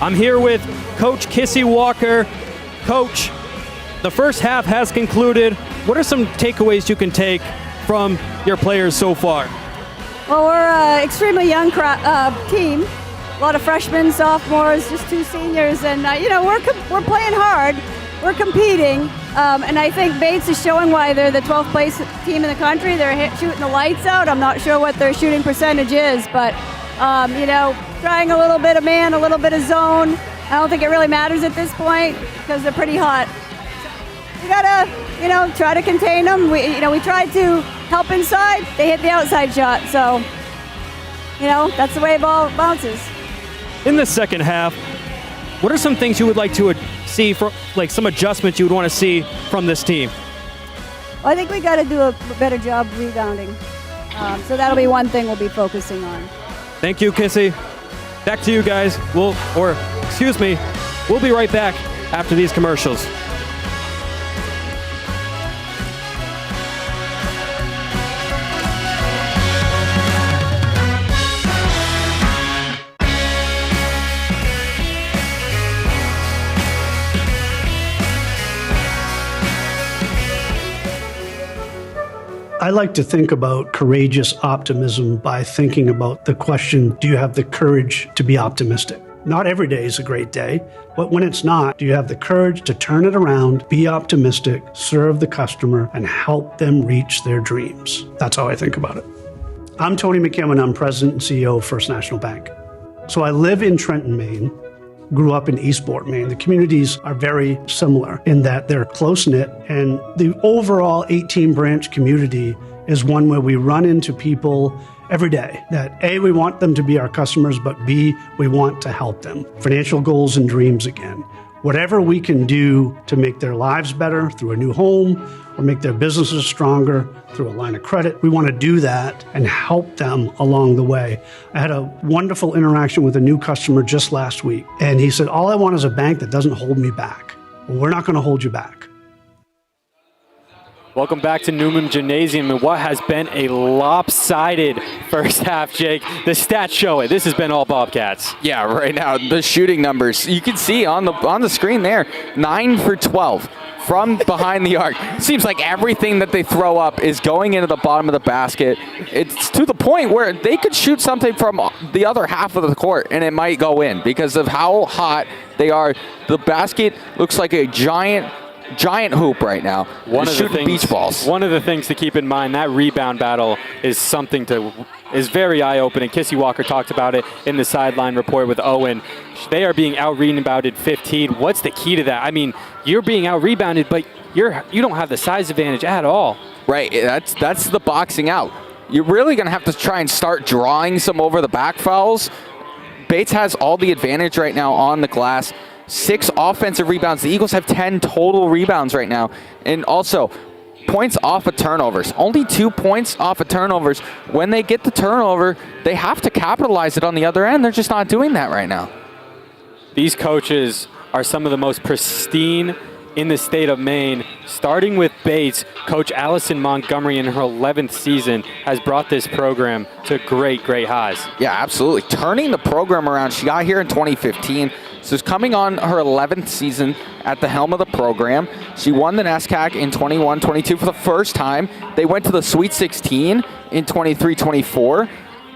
I'm here with Coach Kissy Walker. Coach, the first half has concluded. What are some takeaways you can take from your players so far? Well, we're an extremely young team. A lot of freshmen, sophomores, just 2 seniors, and we're playing hard. We're competing, and I think Bates is showing why they're the 12th place team in the country. They're shooting the lights out. I'm not sure what their shooting percentage is, but trying a little bit of man, a little bit of zone. I don't think it really matters at this point because they're pretty hot. We gotta, try to contain them. We tried to help inside. They hit the outside shot, so that's the way the ball bounces. In the second half, what are some things you would like to see, some adjustments you would want to see from this team? Well, I think we got to do a better job rebounding. So that'll be one thing we'll be focusing on. Thank you, Kissy. Back to you guys. We'll be right back after these commercials. I like to think about courageous optimism by thinking about the question, do you have the courage to be optimistic? Not every day is a great day, but when it's not, do you have the courage to turn it around, be optimistic, serve the customer, and help them reach their dreams? That's how I think about it. I'm Tony McKim, I'm President and CEO of First National Bank. So I live in Trenton, Maine, grew up in Eastport, Maine. The communities are very similar in that they're close-knit, and the overall 18-branch community is one where we run into people every day that A, we want them to be our customers, but B, we want to help them. Financial goals and dreams again. Whatever we can do to make their lives better through a new home or make their businesses stronger through a line of credit, we want to do that and help them along the way. I had a wonderful interaction with a new customer just last week, and he said, all I want is a bank that doesn't hold me back. Well, we're not going to hold you back. Welcome back to Newman Gymnasium and what has been a lopsided first half, Jake. The stats show it. This has been all Bobcats. Yeah, right now, the shooting numbers. You can see on the screen there, 9 for 12 from behind the arc. Seems like everything that they throw up is going into the bottom of the basket. It's to the point where they could shoot something from the other half of the court and it might go in because of how hot they are. The basket looks like a giant hoop right now. Beach balls. One of the things to keep in mind, that rebound battle is very eye-opening. Kissy Walker talked about it in the sideline report with Owen. They are being out-rebounded 15. What's the key to that? I mean, you're being out-rebounded, but you don't have the size advantage at all. Right, that's the boxing out. You're really going to have to try and start drawing some over the back fouls. Bates has all the advantage right now on the glass. 6 offensive rebounds. The Eagles have 10 total rebounds right now. And also, points off of turnovers. Only 2 points off of turnovers. When they get the turnover, they have to capitalize it on the other end. They're just not doing that right now. These coaches are some of the most pristine in the state of Maine. Starting with Bates, Coach Allison Montgomery in her 11th season has brought this program to great, great highs. Yeah, absolutely. Turning the program around. She got here in 2015. So she's coming on her 11th season at the helm of the program. She won the NESCAC in 21-22 for the first time. They went to the Sweet 16 in 23-24.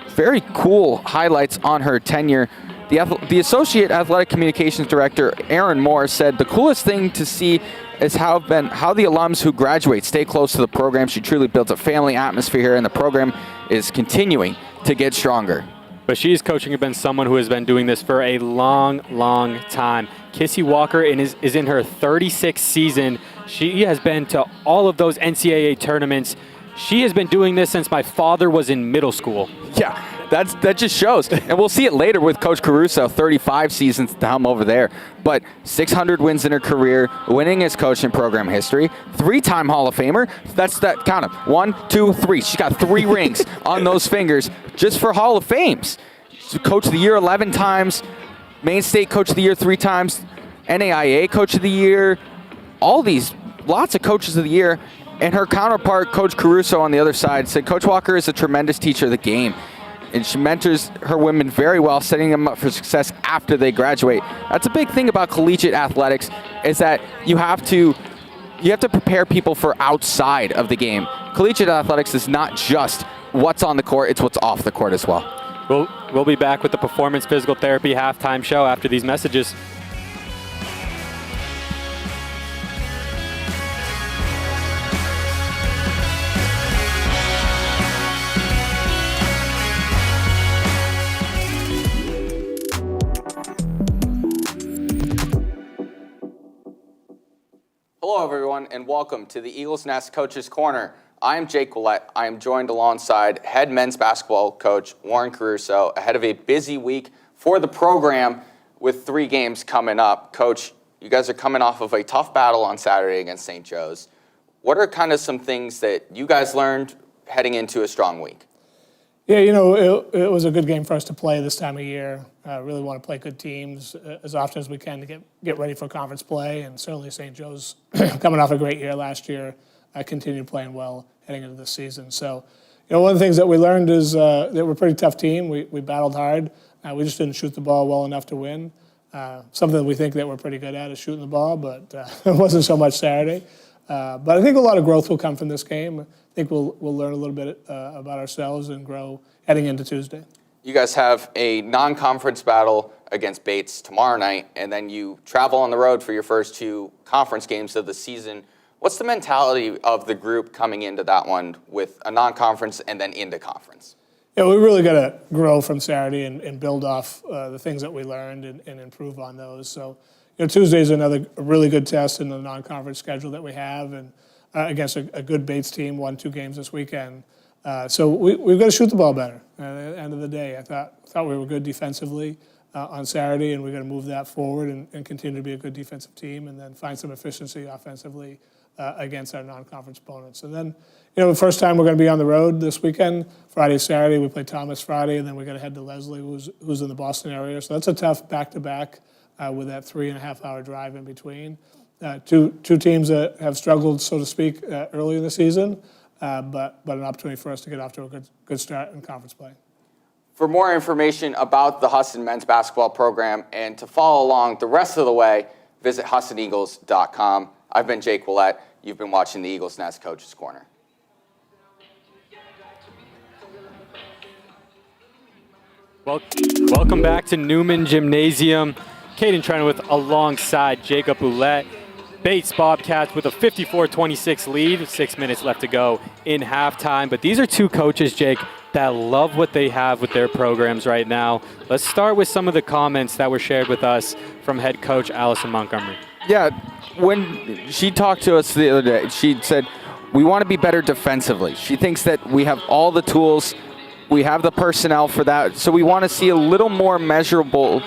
Very cool highlights on her tenure. The Associate Athletic Communications Director, Aaron Moore, said the coolest thing to see is how the alums who graduate stay close to the program. She truly builds a family atmosphere here, and the program is continuing to get stronger. But she's coaching has been someone who has been doing this for a long, long time. Kissy Walker is in her 36th season. She has been to all of those NCAA tournaments. She has been doing this since my father was in middle school. Yeah, that just shows. And we'll see it later with Coach Caruso, 35 seasons at the helm over there. But 600 wins in her career, winning his coaching program history, 3-time Hall of Famer. That's that count of 1, 2, 3. She's got 3 rings on those fingers just for Hall of Fames. She's Coach of the Year 11 times, Maine State Coach of the Year 3 times, NAIA Coach of the Year, all these, lots of Coaches of the Year. And her counterpart, Coach Caruso, on the other side, said Coach Walker is a tremendous teacher of the game. And she mentors her women very well, setting them up for success after they graduate. That's a big thing about collegiate athletics, is that you have to prepare people for outside of the game. Collegiate athletics is not just what's on the court, it's what's off the court as well. We'll be back with the Performance Physical Therapy halftime show after these messages. Hello, everyone, and welcome to the Eagles Nest Coach's Corner. I am Jake Willett. I am joined alongside head men's basketball coach Warren Caruso ahead of a busy week for the program with 3 games coming up. Coach, you guys are coming off of a tough battle on Saturday against St. Joe's. What are kind of some things that you guys learned heading into a strong week? Yeah, it was a good game for us to play this time of year. Really want to play good teams as often as we can to get ready for conference play. And certainly St. Joe's, coming off a great year last year, continued playing well heading into this season. So, one of the things that we learned is that we're a pretty tough team. We battled hard. We just didn't shoot the ball well enough to win. Something that we think that we're pretty good at is shooting the ball, but it wasn't so much Saturday. But I think a lot of growth will come from this game. I think we'll learn a little bit about ourselves and grow heading into Tuesday. You guys have a non-conference battle against Bates tomorrow night, and then you travel on the road for your first 2 conference games of the season. What's the mentality of the group coming into that one with a non-conference and then into conference? Yeah, we really got to grow from Saturday and build off the things that we learned and improve on those. So, Tuesday is another really good test in the non-conference schedule that we have, and against a good Bates team, won 2 games this weekend. So we've got to shoot the ball better. At the end of the day, I thought we were good defensively on Saturday, and we're going to move that forward and continue to be a good defensive team, and then find some efficiency offensively against our non-conference opponents. And then, the first time we're going to be on the road this weekend, Friday, Saturday, we play Thomas Friday, and then we're going to head to Leslie, who's in the Boston area. So that's a tough back-to-back with that 3.5-hour drive in between. Two teams that have struggled, so to speak, early in the season, but an opportunity for us to get off to a good start in conference play. For more information about the Husson men's basketball program and to follow along the rest of the way, visit HussonEagles.com. I've been Jake Willett. You've been watching the Eagles Nest Coach's Corner. Welcome back to Newman Gymnasium. Caden Trenoweth alongside Jacob Ouellette. Bates Bobcats with a 54-26 lead, 6 minutes left to go in halftime. But these are 2 coaches, Jake, that love what they have with their programs right now. Let's start with some of the comments that were shared with us from head coach Allison Montgomery. Yeah, when she talked to us the other day, she said, we want to be better defensively. She thinks that we have all the tools, we have the personnel for that, so we want to see a little more measurable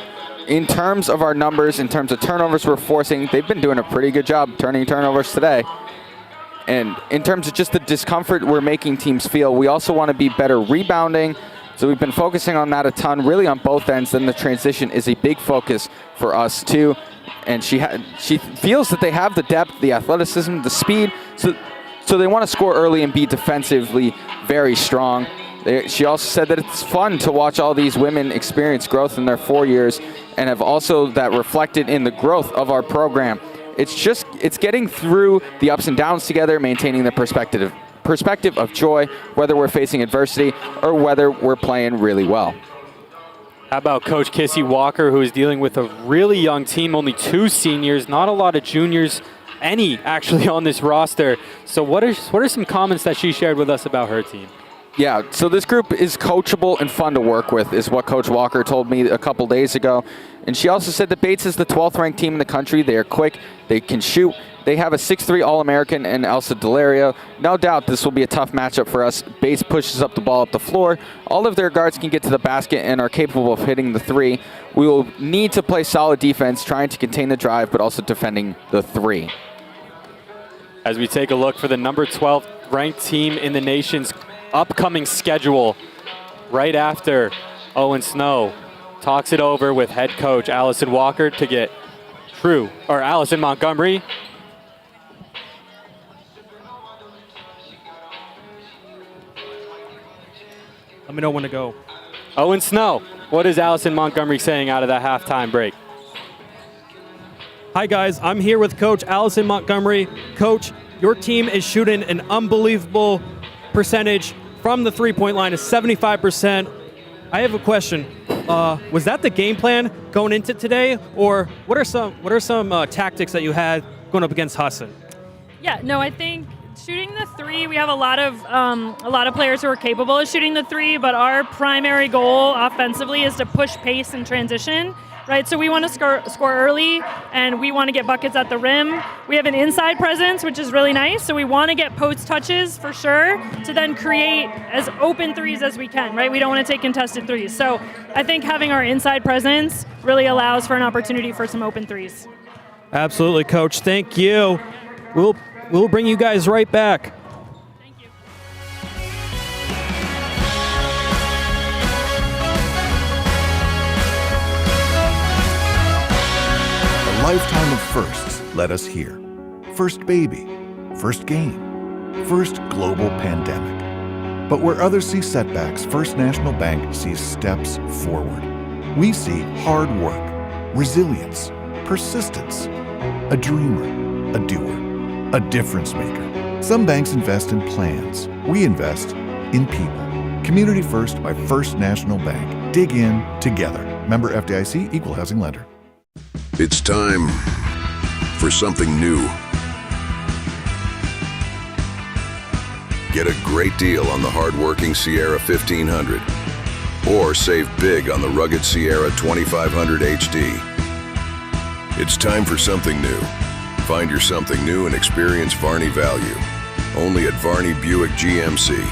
in terms of our numbers, in terms of turnovers we're forcing. They've been doing a pretty good job turning turnovers today. And in terms of just the discomfort we're making teams feel, we also want to be better rebounding. So we've been focusing on that a ton, really on both ends. Then the transition is a big focus for us too. And she feels that they have the depth, the athleticism, the speed. So they want to score early and be defensively very strong. She also said that it's fun to watch all these women experience growth in their 4 years, and have also that reflected in the growth of our program. It's getting through the ups and downs together, maintaining the perspective of joy, whether we're facing adversity or whether we're playing really well. How about Coach Kissy Walker, who is dealing with a really young team, only 2 seniors, not a lot of juniors, any actually on this roster. So what are some comments that she shared with us about her team? Yeah, so this group is coachable and fun to work with, is what Coach Walker told me a couple days ago. And she also said that Bates is the 12th ranked team in the country. They are quick, they can shoot. They have a 6'3" All-American and Elsa Delario. No doubt this will be a tough matchup for us. Bates pushes up the ball up the floor. All of their guards can get to the basket and are capable of hitting the 3. We will need to play solid defense, trying to contain the drive, but also defending the 3. As we take a look for the number 12 ranked team in the nation's upcoming schedule, right after Owen Snow talks it over with head coach Allison Walker to get Allison Montgomery. Let me know when to go. Owen Snow, what is Allison Montgomery saying out of that halftime break? Hi guys, I'm here with Coach Allison Montgomery. Coach, your team is shooting an unbelievable percentage from the three-point line is 75%. I have a question. Was that the game plan going into today, or what are some tactics that you had going up against Husson? Yeah, no, I think shooting the 3, we have a lot of players who are capable of shooting the 3, but our primary goal offensively is to push pace and transition. Right, so we want to score early, and we want to get buckets at the rim. We have an inside presence, which is really nice, so we want to get post touches for sure to then create as open 3s as we can, right? We don't want to take contested 3s. So I think having our inside presence really allows for an opportunity for some open 3s. Absolutely, Coach. Thank you. We'll bring you guys right back. Lifetime of firsts led us here. First baby, first game, first global pandemic. But where others see setbacks, First National Bank sees steps forward. We see hard work, resilience, persistence, a dreamer, a doer, a difference maker. Some banks invest in plans. We invest in people. Community First by First National Bank. Dig in together. Member FDIC, Equal Housing Lender. It's time for something new. Get a great deal on the hard-working Sierra 1500 or save big on the rugged Sierra 2500 HD. It's time for something new. Find your something new and experience Varney value. Only at Varney Buick GMC.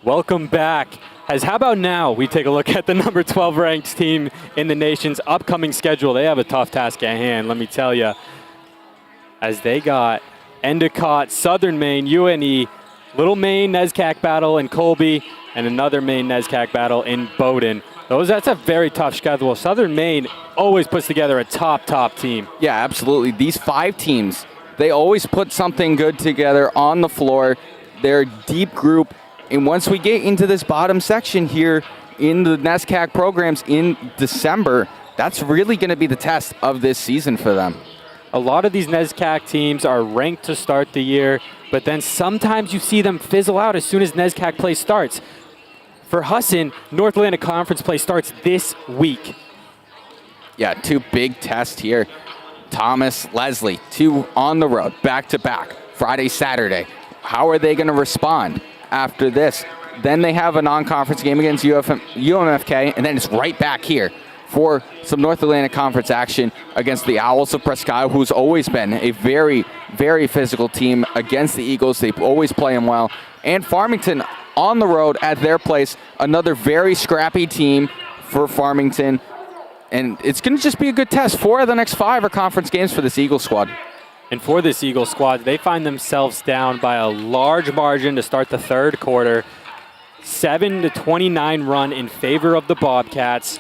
Welcome back. How about now we take a look at the number 12 ranked team in the nation's upcoming schedule. They have a tough task at hand, let me tell you, as they got Endicott, Southern Maine, UNE, Little Maine, NESCAC battle in Colby, and another Maine NESCAC battle in Bowdoin. That's a very tough schedule. Southern Maine always puts together a top team. Yeah, absolutely. These 5 teams, they always put something good together on the floor. They're a deep group. And once we get into this bottom section here in the NESCAC programs in December, that's really going to be the test of this season for them. A lot of these NESCAC teams are ranked to start the year, but then sometimes you see them fizzle out as soon as NESCAC play starts. For Husson, North Atlantic Conference play starts this week. Yeah, 2 big tests here. Thomas, Leslie, 2 on the road, back-to-back, Friday, Saturday. How are they going to respond after this? Then they have a non-conference game against UMFK, and then it's right back here for some North Atlantic Conference action against the Owls of Presque Isle, who's always been a very, very physical team against the Eagles. They always play them well. And Farmington on the road at their place, another very scrappy team for Farmington. And it's going to just be a good test. 4 of the next 5 are conference games for this Eagles squad. And for this Eagles squad, they find themselves down by a large margin to start the third quarter. 7-29 run in favor of the Bobcats.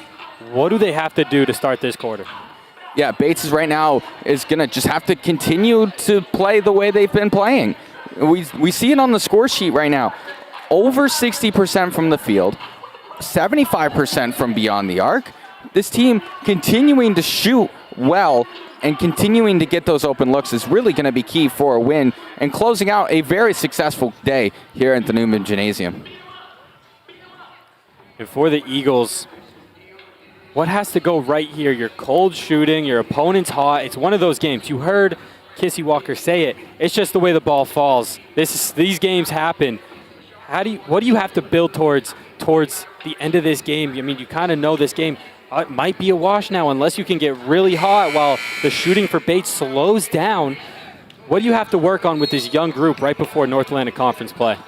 What do they have to do to start this quarter? Yeah, Bates right now is going to just have to continue to play the way they've been playing. We see it on the score sheet right now. Over 60% from the field, 75% from beyond the arc. This team continuing to shoot well and continuing to get those open looks is really going to be key for a win and closing out a very successful day here at the Newman Gymnasium. And for the Eagles, what has to go right here? You're cold shooting, your opponent's hot. It's one of those games. You heard Kissy Walker say it. It's just the way the ball falls. These games happen. What do you have to build towards the end of this game? I mean, you kind of know this game it might be a wash now unless you can get really hot while the shooting for Bates slows down. What do you have to work on with this young group right before North Atlantic Conference play?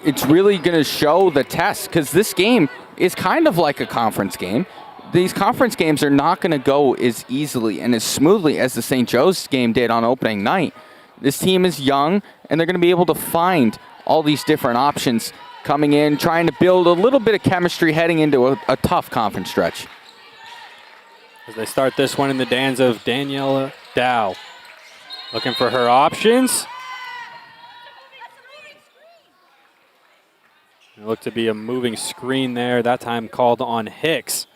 It's really going to show the test because this game is kind of like a conference game. These conference games are not going to go as easily and as smoothly as the St. Joe's game did on opening night. This team is young, and they're going to be able to find all these different options coming in, trying to build a little bit of chemistry heading into a tough conference stretch. As they start this one in the hands of Daniela Dow. Looking for her options. It looked to be a moving screen there, that time called on Hicks.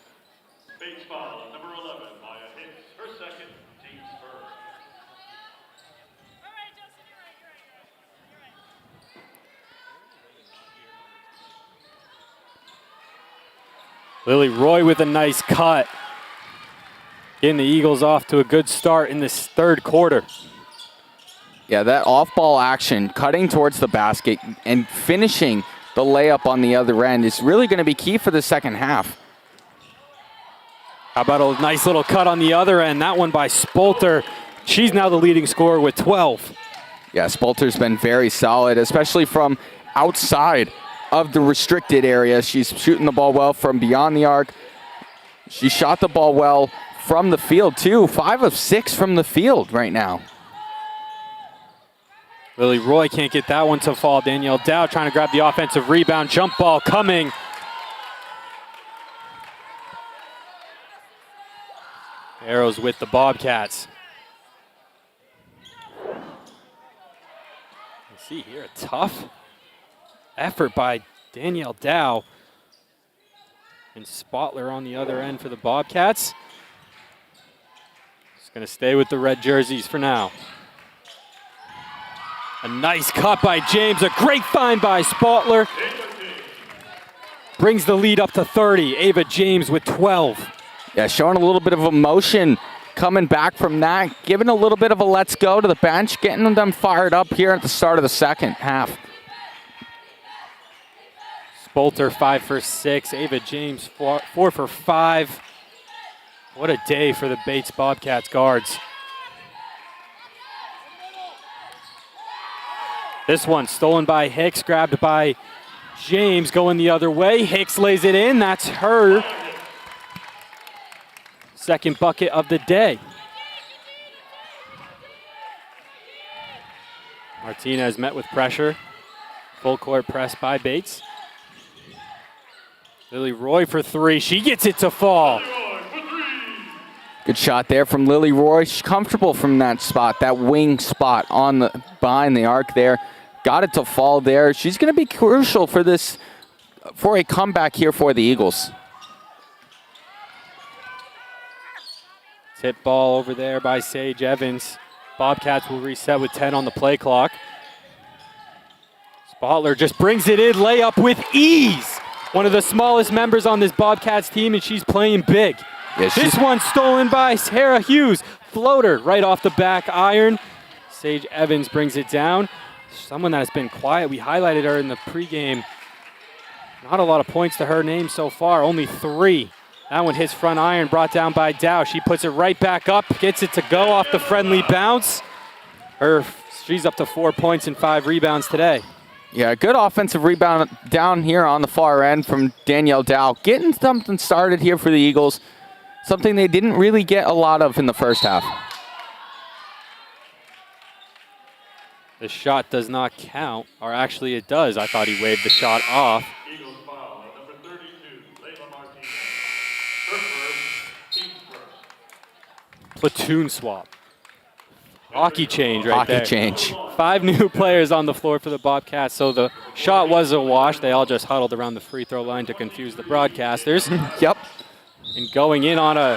Lily Roy with a nice cut. Getting the Eagles off to a good start in this third quarter. Yeah, that off-ball action, cutting towards the basket and finishing the layup on the other end is really going to be key for the second half. How about a nice little cut on the other end? That one by Spolter. She's now the leading scorer with 12. Yeah, Spolter's been very solid, especially from outside of the restricted area. She's shooting the ball well from beyond the arc. She shot the ball well from the field, too. 5 of 6 from the field right now. Lily Roy can't get that one to fall. Danielle Dow trying to grab the offensive rebound. Jump ball coming. Arrows with the Bobcats. You see here a tough effort by Danielle Dow. And Spotler on the other end for the Bobcats. Just going to stay with the red jerseys for now. A nice cut by James, a great find by Spotler. Brings the lead up to 30. Ava James with 12. Yeah, showing a little bit of emotion coming back from that, giving a little bit of a let's go to the bench, getting them fired up here at the start of the second half. Spolter 5 for 6. Ava James 4 for 5. What a day for the Bates Bobcats guards. This one stolen by Hicks, grabbed by James, going the other way. Hicks lays it in. That's her second bucket of the day. Martinez met with pressure. Full court press by Bates. Lily Roy for 3. She gets it to fall. Good shot there from Lily Roy. She's comfortable from that spot, that wing spot on the behind the arc there. Got it to fall there. She's going to be crucial for this, for a comeback here for the Eagles. Tip ball over there by Sage Evans. Bobcats will reset with 10 on the play clock. Spotler just brings it in, layup with ease. One of the smallest members on this Bobcats team, and she's playing big. Yeah, this one stolen by Sarah Hughes. Floater right off the back iron. Sage Evans brings it down. Someone that has been quiet. We highlighted her in the pregame. Not a lot of points to her name so far, only 3 That one hits front iron, brought down by Dow. She puts it right back up, gets it to go off the friendly bounce. She's up to 4 points and 5 rebounds today. Yeah, good offensive rebound down here on the far end from Danielle Dow. Getting something started here for the Eagles, something they didn't really get a lot of in the first half. The shot does not count, or actually it does. I thought he waved the shot off. Platoon swap. Hockey change right there. Hockey change. 5 new players on the floor for the Bobcats, so the shot was a wash. They all just huddled around the free throw line to confuse the broadcasters. Yep. And going in on a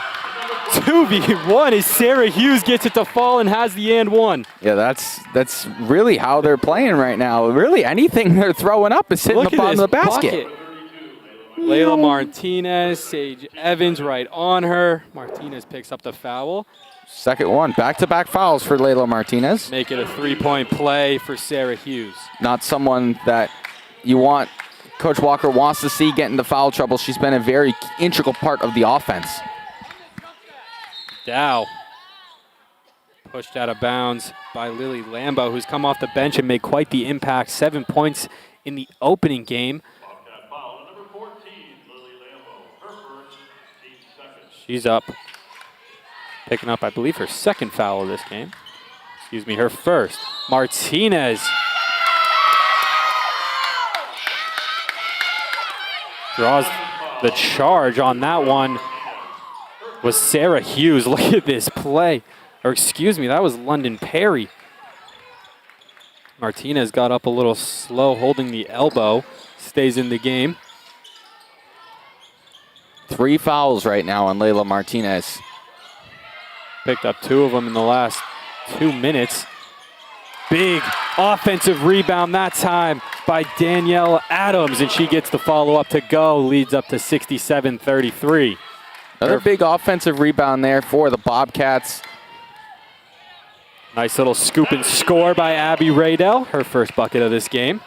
2v1 as Sarah Hughes gets it to fall and has the and one. Yeah, that's really how they're playing right now. Really, anything they're throwing up is hitting the bottom of the basket. Layla Martinez, Sage Evans right on her. Martinez picks up the foul. Second one, back-to-back fouls for Layla Martinez. Make it a 3-point play for Sarah Hughes. Not someone that you want, Coach Walker wants to see get into foul trouble. She's been a very integral part of the offense. Dow pushed out of bounds by Lily Lambo, who's come off the bench and made quite the impact. 7 points in the opening game. She's up, picking up, I believe, her second foul of this game. Excuse me, her first. Martinez draws the charge on that one. Was Sarah Hughes. Look at this play. Or excuse me, that was London Perry. Martinez got up a little slow, holding the elbow. Stays in the game. 3 fouls right now on Layla Martinez. Picked up 2 of them in the last 2 minutes. Big offensive rebound that time by Danielle Adams, and she gets the follow-up to go. Leads up to 67-33. Another big offensive rebound there for the Bobcats. Nice little scoop and score by Abby Raydell, her first bucket of this game.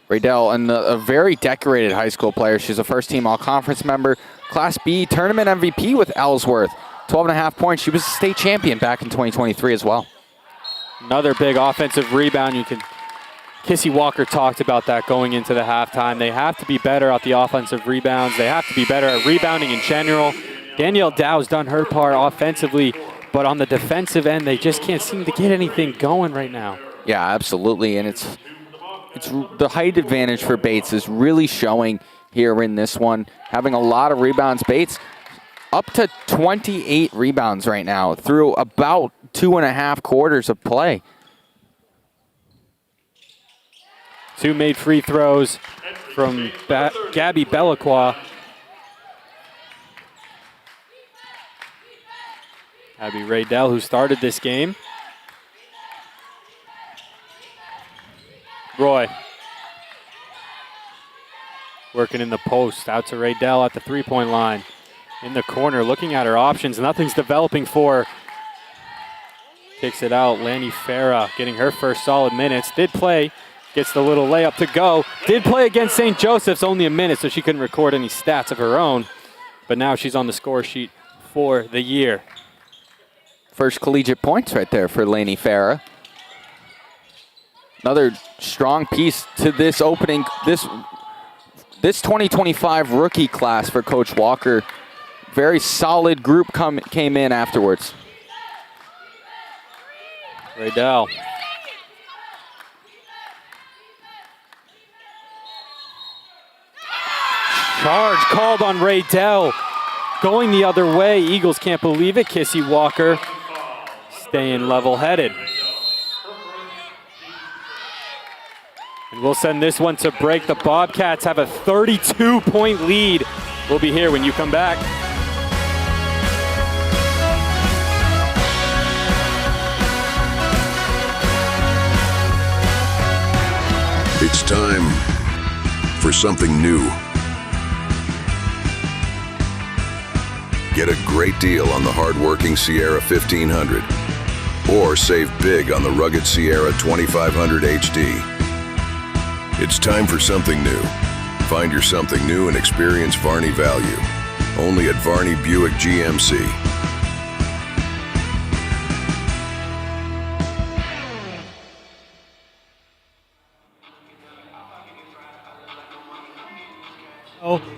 Raydell, and a very decorated high school player. She's a first-team all-conference member, Class B tournament MVP with Ellsworth. 12.5 points. She was a state champion back in 2023 as well. Another big offensive rebound. Kissy Walker talked about that going into the halftime. They have to be better at the offensive rebounds. They have to be better at rebounding in general. Danielle Dow's done her part offensively, but on the defensive end, they just can't seem to get anything going right now. Yeah, absolutely, and it's the height advantage for Bates is really showing here in this one. Having a lot of rebounds. Bates up to 28 rebounds right now through about 2.5 quarters of play. 2 made free throws from Gabby Belacqua. Abby Raydell, who started this game. Roy working in the post, out to Raydell at the 3-point line. In the corner, looking at her options. Nothing's developing for her. Kicks it out. Lanny Farah getting her first solid minutes. Did play. Gets the little layup to go. Did play against St. Joseph's, only a minute, so she couldn't record any stats of her own. But now she's on the score sheet for the year. First collegiate points right there for Laney Farah. Another strong piece to this opening, this 2025 rookie class for Coach Walker. Very solid group came in afterwards. Raydell. Charge called on Raydell. Going the other way. Eagles can't believe it. Kissy Walker staying level-headed. And we'll send this one to break. The Bobcats have a 32-point lead. We'll be here when you come back. It's time for something new. Get a great deal on the hard-working Sierra 1500 or save big on the rugged Sierra 2500 HD. It's time for something new. Find your something new and experience Varney value. only at Varney Buick GMC.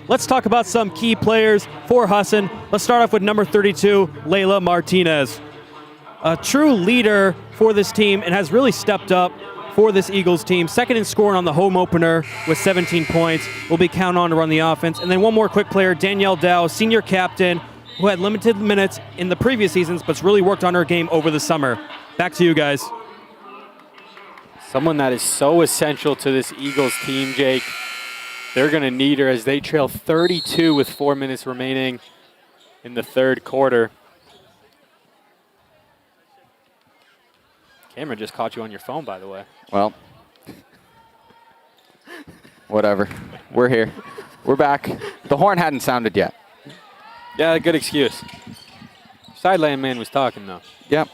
Let's talk about some key players for Husson. Let's start off with number 32, Layla Martinez. A true leader for this team and has really stepped up for this Eagles team. Second in scoring on the home opener with 17 points. Will be counted on to run the offense. And then one more quick player, Danielle Dow, senior captain, who had limited minutes in the previous seasons, but's really worked on her game over the summer. Back to you guys. Someone that is so essential to this Eagles team, Jake. They're going to need her as they trail 32 with 4 minutes remaining in the third quarter. Camera just caught you on your phone, by the way. Well, whatever. We're here. We're back. The horn hadn't sounded yet. Yeah, good excuse. Sideline man was talking, though. Yep.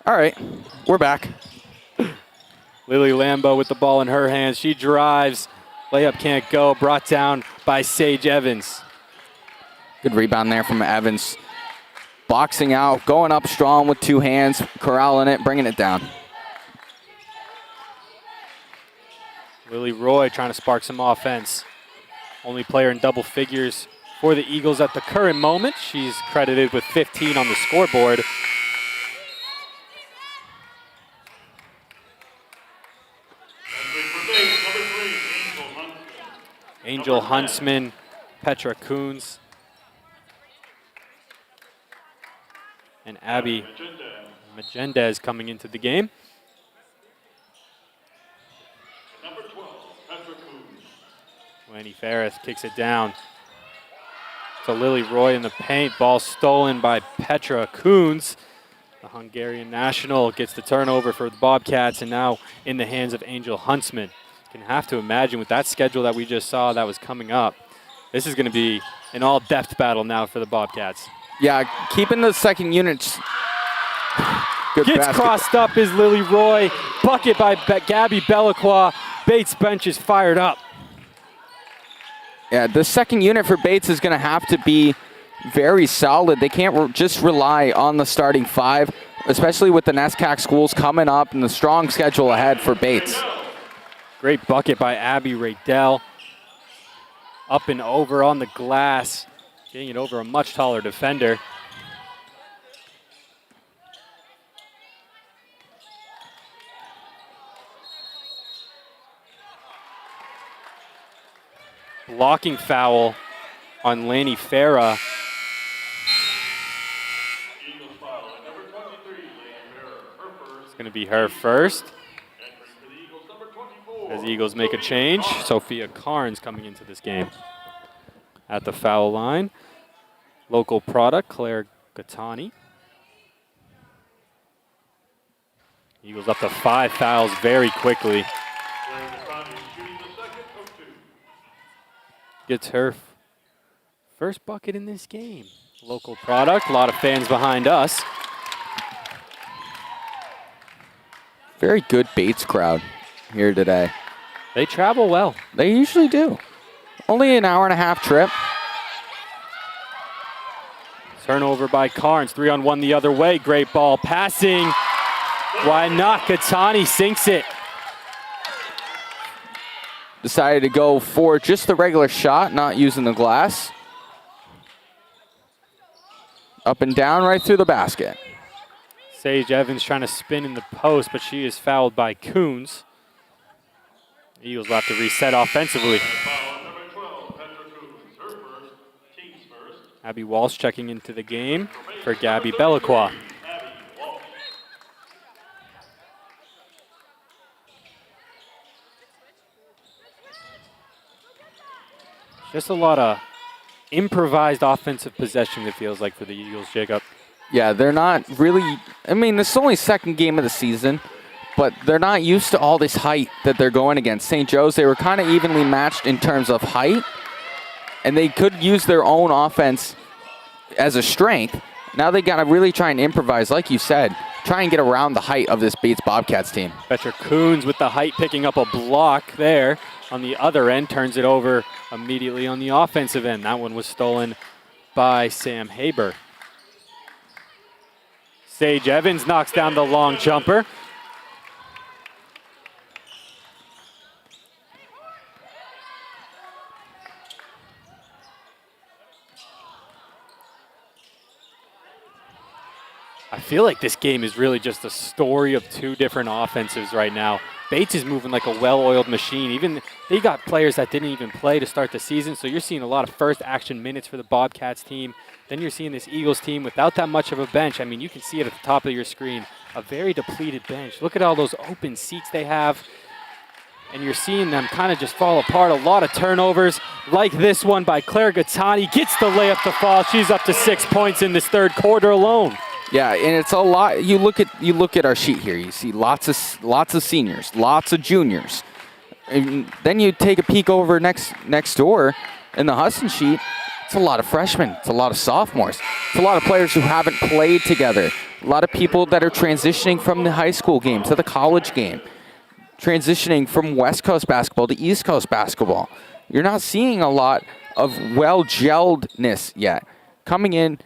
All right. We're back. Lily Lambeau with the ball in her hands. She drives. Layup can't go. Brought down by Sage Evans. Good rebound there from Evans. Boxing out, going up strong with two hands, corralling it, bringing it down. Lily Roy trying to spark some offense. Only player in double figures for the Eagles at the current moment. She's credited with 15 on the scoreboard. Angel Huntsman, Petra Coons, and Abby Magendez coming into the game. Lenny Ferris kicks it down to Lily Roy in the paint. Ball stolen by Petra Coons. The Hungarian national gets the turnover for the Bobcats, and now in the hands of Angel Huntsman. Can have to imagine with that schedule that we just saw that was coming up, this is going to be an all-depth battle now for the Bobcats. Yeah, keeping the second units. Good Gets basket. crossed up is Lily Roy. Bucket by Gabby Belacqua. Bates bench is fired up. Yeah, the second unit for Bates is going to have to be very solid. They can't just rely on the starting five, especially with the NESCAC schools coming up and the strong schedule ahead for Bates. Great bucket by Abby Raydell. Up and over on the glass. Getting it over a much taller defender. Blocking foul on Laney Farah. It's going to be her first. As the Eagles make a change, Sophia Carnes coming into this game. At the foul line, local product, Claire Gattani. Eagles up to 5 fouls very quickly. Gets her first bucket in this game. Local product, a lot of fans behind us. Very good Bates crowd here today. They travel well. They usually do. Only an hour and a half trip. Turnover by Carnes, 3-on-1 the other way. Great ball passing. Why not? Gattani sinks it. Decided to go for just the regular shot, not using the glass. Up and down right through the basket. Sage Evans trying to spin in the post, but she is fouled by Coons. The Eagles will have to reset offensively. Abby Walsh checking into the game for Gabby Belacqua. Just a lot of improvised offensive possession, it feels like, for the Eagles, Jacob. Yeah, they're not really, I mean, this is only second game of the season, but they're not used to all this height that they're going against. St. Joe's, they were kind of evenly matched in terms of height, and they could use their own offense as a strength. Now they got to really try and improvise, like you said, try and get around the height of this Bates Bobcats team. Petra Coons with the height, picking up a block there on the other end, turns it over immediately on the offensive end. That one was stolen by Sam Haber. Sage Evans knocks down the long jumper. I feel like this game is really just a story of two different offensives right now. Bates is moving like a well-oiled machine. Even they got players that didn't even play to start the season, so you're seeing a lot of first action minutes for the Bobcats team. Then you're seeing this Eagles team without that much of a bench. I mean, you can see it at the top of your screen, a very depleted bench. Look at all those open seats they have, and you're seeing them kind of just fall apart. A lot of turnovers, like this one by Claire Gattani. Gets the layup to fall. She's up to 6 points in this third quarter alone. Yeah, and it's a lot. You look at our sheet here. You see lots of seniors, lots of juniors. And then you take a peek over next door in the Husson sheet. It's a lot of freshmen. It's a lot of sophomores. It's a lot of players who haven't played together. A lot of people that are transitioning from the high school game to the college game, transitioning from West Coast basketball to East Coast basketball. You're not seeing a lot of well-gelledness yet. Coming in,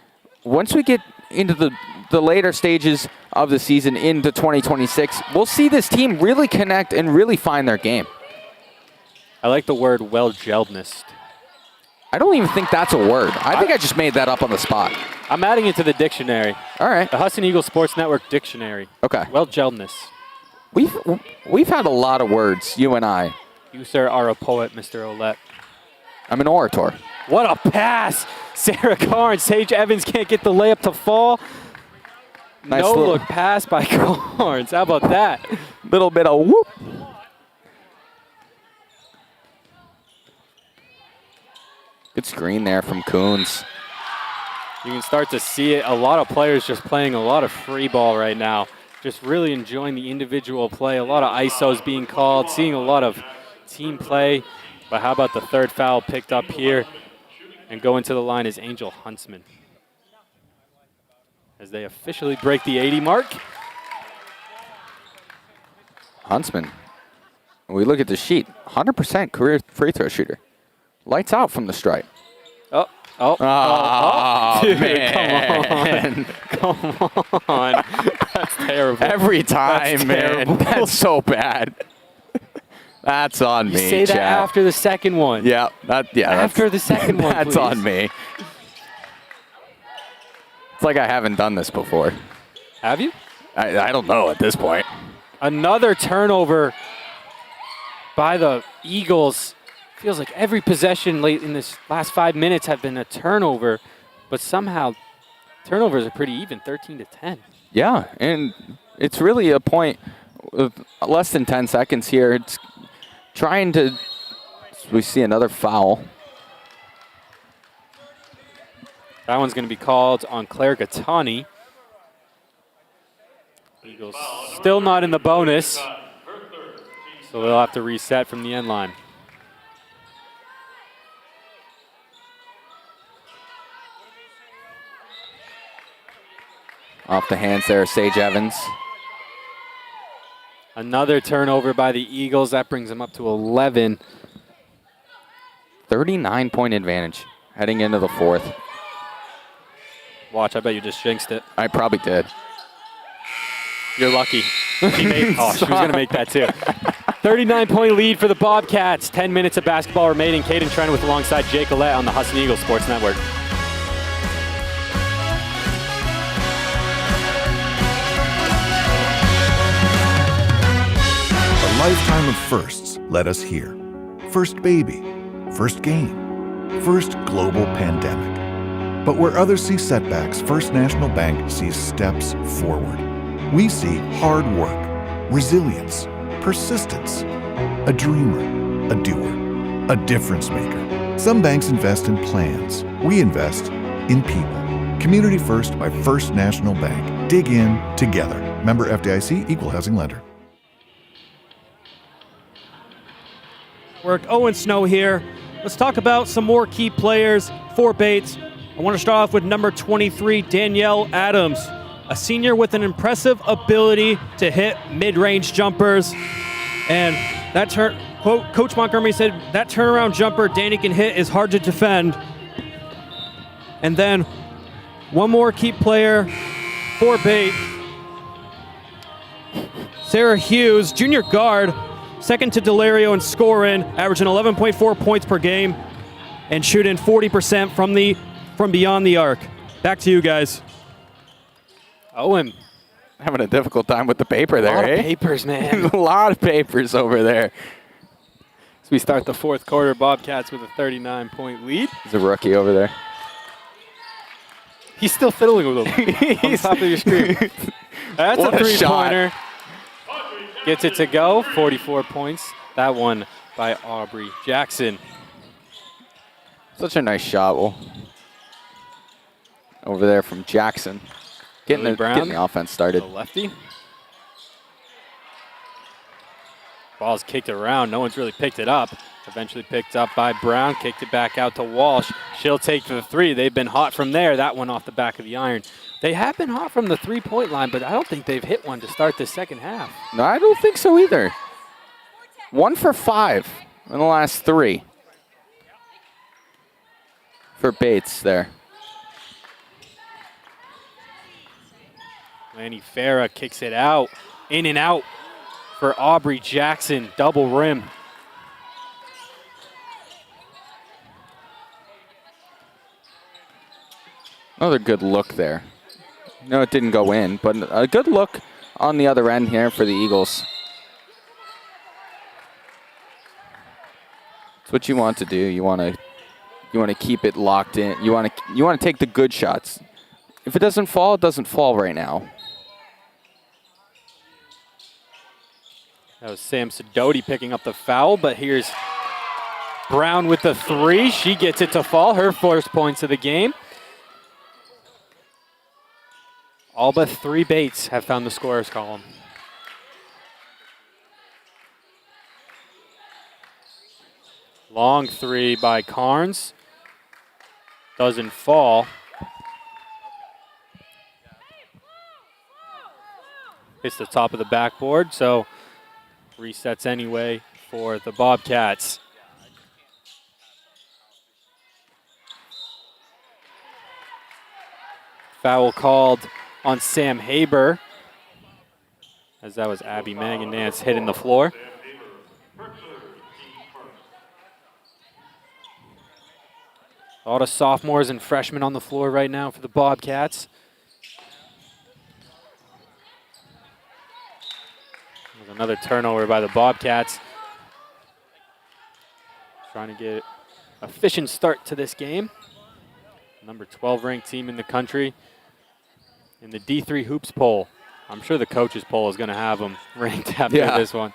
once we get into the later stages of the season into 2026, we'll see this team really connect and really find their game. I like the word well-gelledness. I don't even think that's a word. I think I just made that up on the spot. I'm adding it to the dictionary. All right. The Husson Eagles Sports Network dictionary. Okay. Well-gelledness. We've had a lot of words, you and I. You, sir, are a poet, Mr. Ouellette. I'm an orator. What a pass! Sarah Carnes. Sage Evans can't get the layup to fall. Nice no look pass by Carnes. How about that? Little bit of whoop. Good screen there from Coons. You can start to see it. A lot of players just playing a lot of free ball right now. Just really enjoying the individual play. A lot of ISOs being called. Seeing a lot of team play. But how about the third foul picked up here? And going to the line is Angel Huntsman, as they officially break the 80 mark. Huntsman, when we look at the sheet, 100% career free throw shooter. Lights out from the stripe. Dude, man. Come on. That's terrible. Every time, That's man. terrible. That's so bad. That's on You me, say that Chad. after the second one. Yeah, after the second one, that's please. on me. It's like I haven't done this before. Have you? I don't know at this point. Another turnover by the Eagles. Feels like every possession late in this last 5 minutes have been a turnover, but somehow turnovers are pretty even, 13-10. Yeah, and it's really a point with less than 10 seconds here. It's trying to, we see another foul. That one's going to be called on Claire Gattani. Eagles still not in the bonus, so they'll have to reset from the end line. Off the hands there, Sage Evans. Another turnover by the Eagles. That brings them up to 11. 39-point advantage heading into the fourth. Watch, I bet you just jinxed it. I probably did. You're lucky. She was going to make that too. 39-point lead for the Bobcats. 10 minutes of basketball remaining. Caden Trenwith alongside Jake Ouellette on the Husson Eagles Sports Network. A lifetime of firsts led us here. First baby, first game, first global pandemic. But where others see setbacks, First National Bank sees steps forward. We see hard work, resilience, persistence, a dreamer, a doer, a difference maker. Some banks invest in plans. We invest in people. Community First by First National Bank. Dig in together. Member FDIC, Equal Housing Lender. Work Owen Snow here. Let's talk about some more key players for Bates. I want to start off with number 23, Danielle Adams, a senior with an impressive ability to hit mid-range jumpers. And that Coach Montgomery said that turnaround jumper Danny can hit is hard to defend. And then one more key player for Bate. Sarah Hughes, junior guard, second to Delario in scoring, averaging 11.4 points per game and shooting 40% from beyond the arc. Back to you guys. Owen. Having a difficult time with the paper there, A lot eh? of papers, man. A lot of papers over there. As we start the fourth quarter, Bobcats with a 39-point lead. There's a rookie over there. He's still fiddling with him on top of your screen. That's What a a three-pointer. Gets it to go, 44 points. That one by Aubrey Jackson. Such a nice shot. Well, over there from Jackson. Getting the offense started. The lefty. Ball's kicked around. No one's really picked it up. Eventually picked up by Brown. Kicked it back out to Walsh. She'll take the three. They've been hot from there. That one off the back of the iron. They have been hot from the three-point line, but I don't think they've hit one to start the second half. No, I don't think so either. 1 for 5 in the last 3 for Bates there. Lanny Farah kicks it out. In and out for Aubrey Jackson. Double rim. Another good look there. No, it didn't go in, but a good look on the other end here for the Eagles. It's what you want to do. You want to keep it locked in. You want to take the good shots. If it doesn't fall, it doesn't fall right now. That was Sam Sidoti picking up the foul, but here's Brown with the three. She gets it to fall, her first points of the game. All but 3 Bates have found the scorer's column. Long three by Carnes. Doesn't fall. Hits the top of the backboard, so resets anyway for the Bobcats. Foul called on Sam Haber, as that was Abby Manganance hitting the floor. A lot of sophomores and freshmen on the floor right now for the Bobcats. There's another turnover by the Bobcats. Trying to get an efficient start to this game. Number 12 ranked team in the country. In the D3 Hoops poll. I'm sure the coaches poll is going to have them ranked after this one.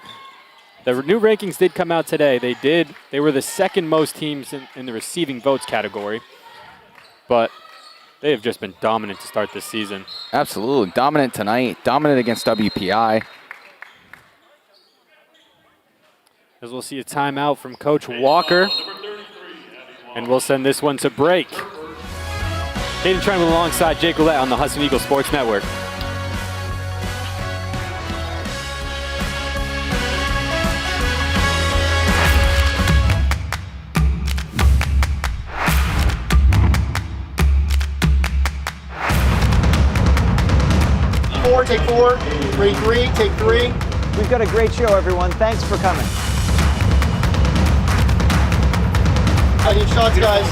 The new rankings did come out today. They were the second most teams in the receiving votes category. But they have just been dominant to start this season. Absolutely. Dominant tonight. Dominant against WPI. As we'll see a timeout from Coach Walker. And we'll send this one to break. Hayden Trent alongside Jake Roulette on the Husson Eagles Sports Network. Take 4, 3, 3, take 3. We've got a great show, everyone. Thanks for coming. I need shots, guys.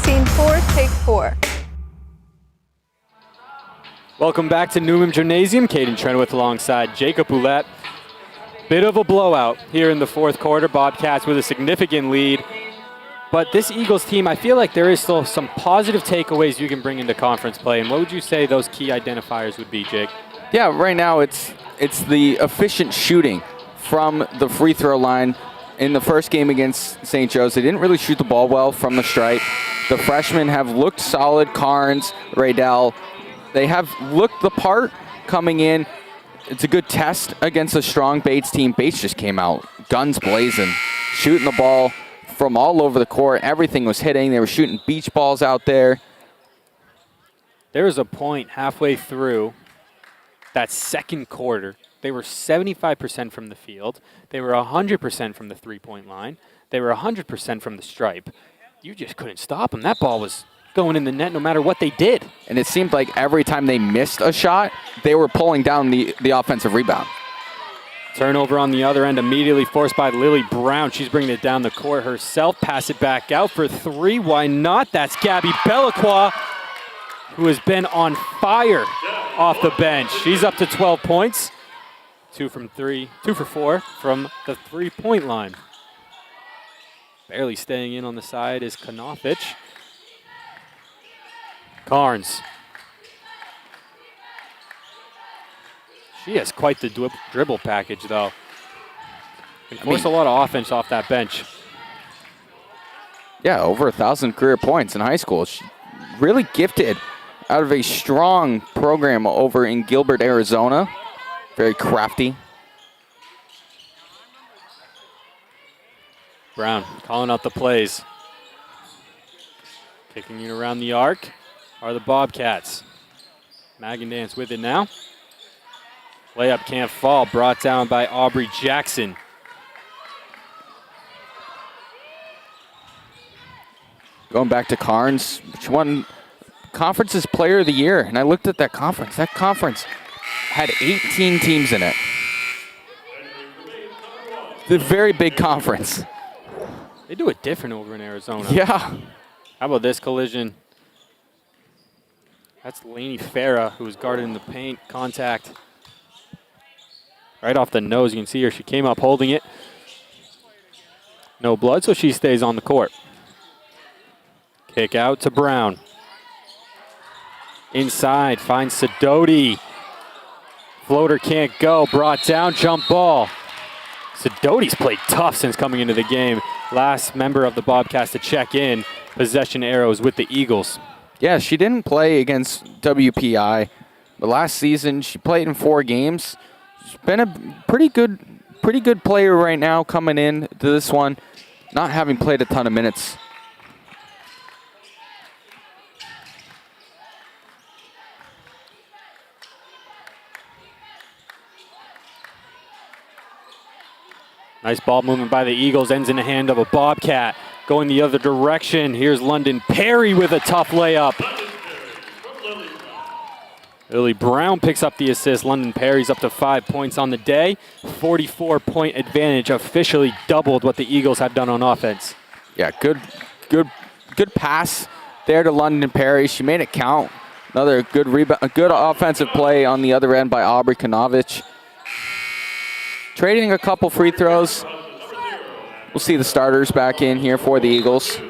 Scene 4, take 4. Welcome back to Newman Gymnasium. Caden Trenoweth alongside Jacob Roulette. Bit of a blowout here in the fourth quarter. Bobcats with a significant lead. But this Eagles team, I feel like there is still some positive takeaways you can bring into conference play. And what would you say those key identifiers would be, Jake? Yeah, right now it's the efficient shooting from the free throw line. In the first game against St. Joe's, they didn't really shoot the ball well from the stripe. The freshmen have looked solid. Carnes, Raydell, they have looked the part coming in. It's a good test against a strong Bates team. Bates just came out, guns blazing, shooting the ball from all over the court. Everything was hitting. They were shooting beach balls out there. There was a point halfway through that second quarter. They were 75% from the field. They were 100% from the three-point line. They were 100% from the stripe. You just couldn't stop them. That ball was going in the net no matter what they did. And it seemed like every time they missed a shot, they were pulling down the offensive rebound. Turnover on the other end, immediately forced by Lily Brown. She's bringing it down the court herself. Pass it back out for three. Why not? That's Gabby Belacqua, who has been on fire off the bench. She's up to 12 points. 2 from 3, 2 for 4 from the three-point line. Barely staying in on the side is Konofich. Carnes. She has quite the dribble package, though. Can force a lot of offense off that bench. Yeah, over 1,000 career points in high school. She really gifted out of a strong program over in Gilbert, Arizona. Very crafty. Brown calling out the plays. Kicking it around the arc are the Bobcats. Magandance with it now. Layup can't fall, brought down by Aubrey Jackson. Going back to Carnes, she won Conference's Player of the Year, and I looked at that conference. That conference had 18 teams in it. It's a very big conference. They do it different over in Arizona. Yeah. How about this collision? That's Lainey Farah, who was guarded in the paint. Contact right off the nose. You can see her. She came up holding it. No blood, so she stays on the court. Kick out to Brown. Inside, finds Sidoti. Floater can't go. Brought down, jump ball. Sidoti's played tough since coming into the game. Last member of the Bobcats to check in. Possession arrows with the Eagles. Yeah, she didn't play against WPI, but last season she played in 4 games. She's been a pretty good player right now coming in to this one, not having played a ton of minutes. Nice ball movement by the Eagles, ends in the hand of a Bobcat. Going the other direction, here's London Perry with a tough layup. Lily Brown picks up the assist. London Perry's up to 5 points on the day. 44-point advantage, officially doubled what the Eagles have done on offense. Yeah, good pass there to London Perry. She made it count. Another good rebound, a good offensive play on the other end by Aubrey Konofich. Trading a couple free throws. We'll see the starters back in here for the Eagles.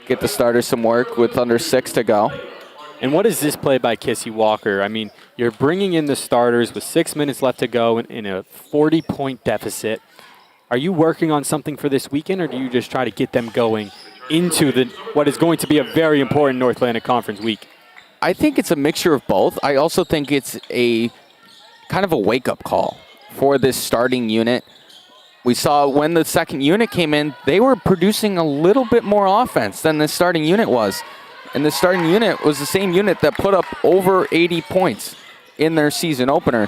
Get the starters some work with under 6 to go. And what is this play by Kissy Walker? I mean, you're bringing in the starters with 6 minutes left to go in a 40-point deficit. Are you working on something for this weekend, or do you just try to get them going into what is going to be a very important North Atlantic Conference week? I think it's a mixture of both. I also think it's a kind of a wake-up call for this starting unit. We saw when the second unit came in, they were producing a little bit more offense than the starting unit was. And the starting unit was the same unit that put up over 80 points in their season opener.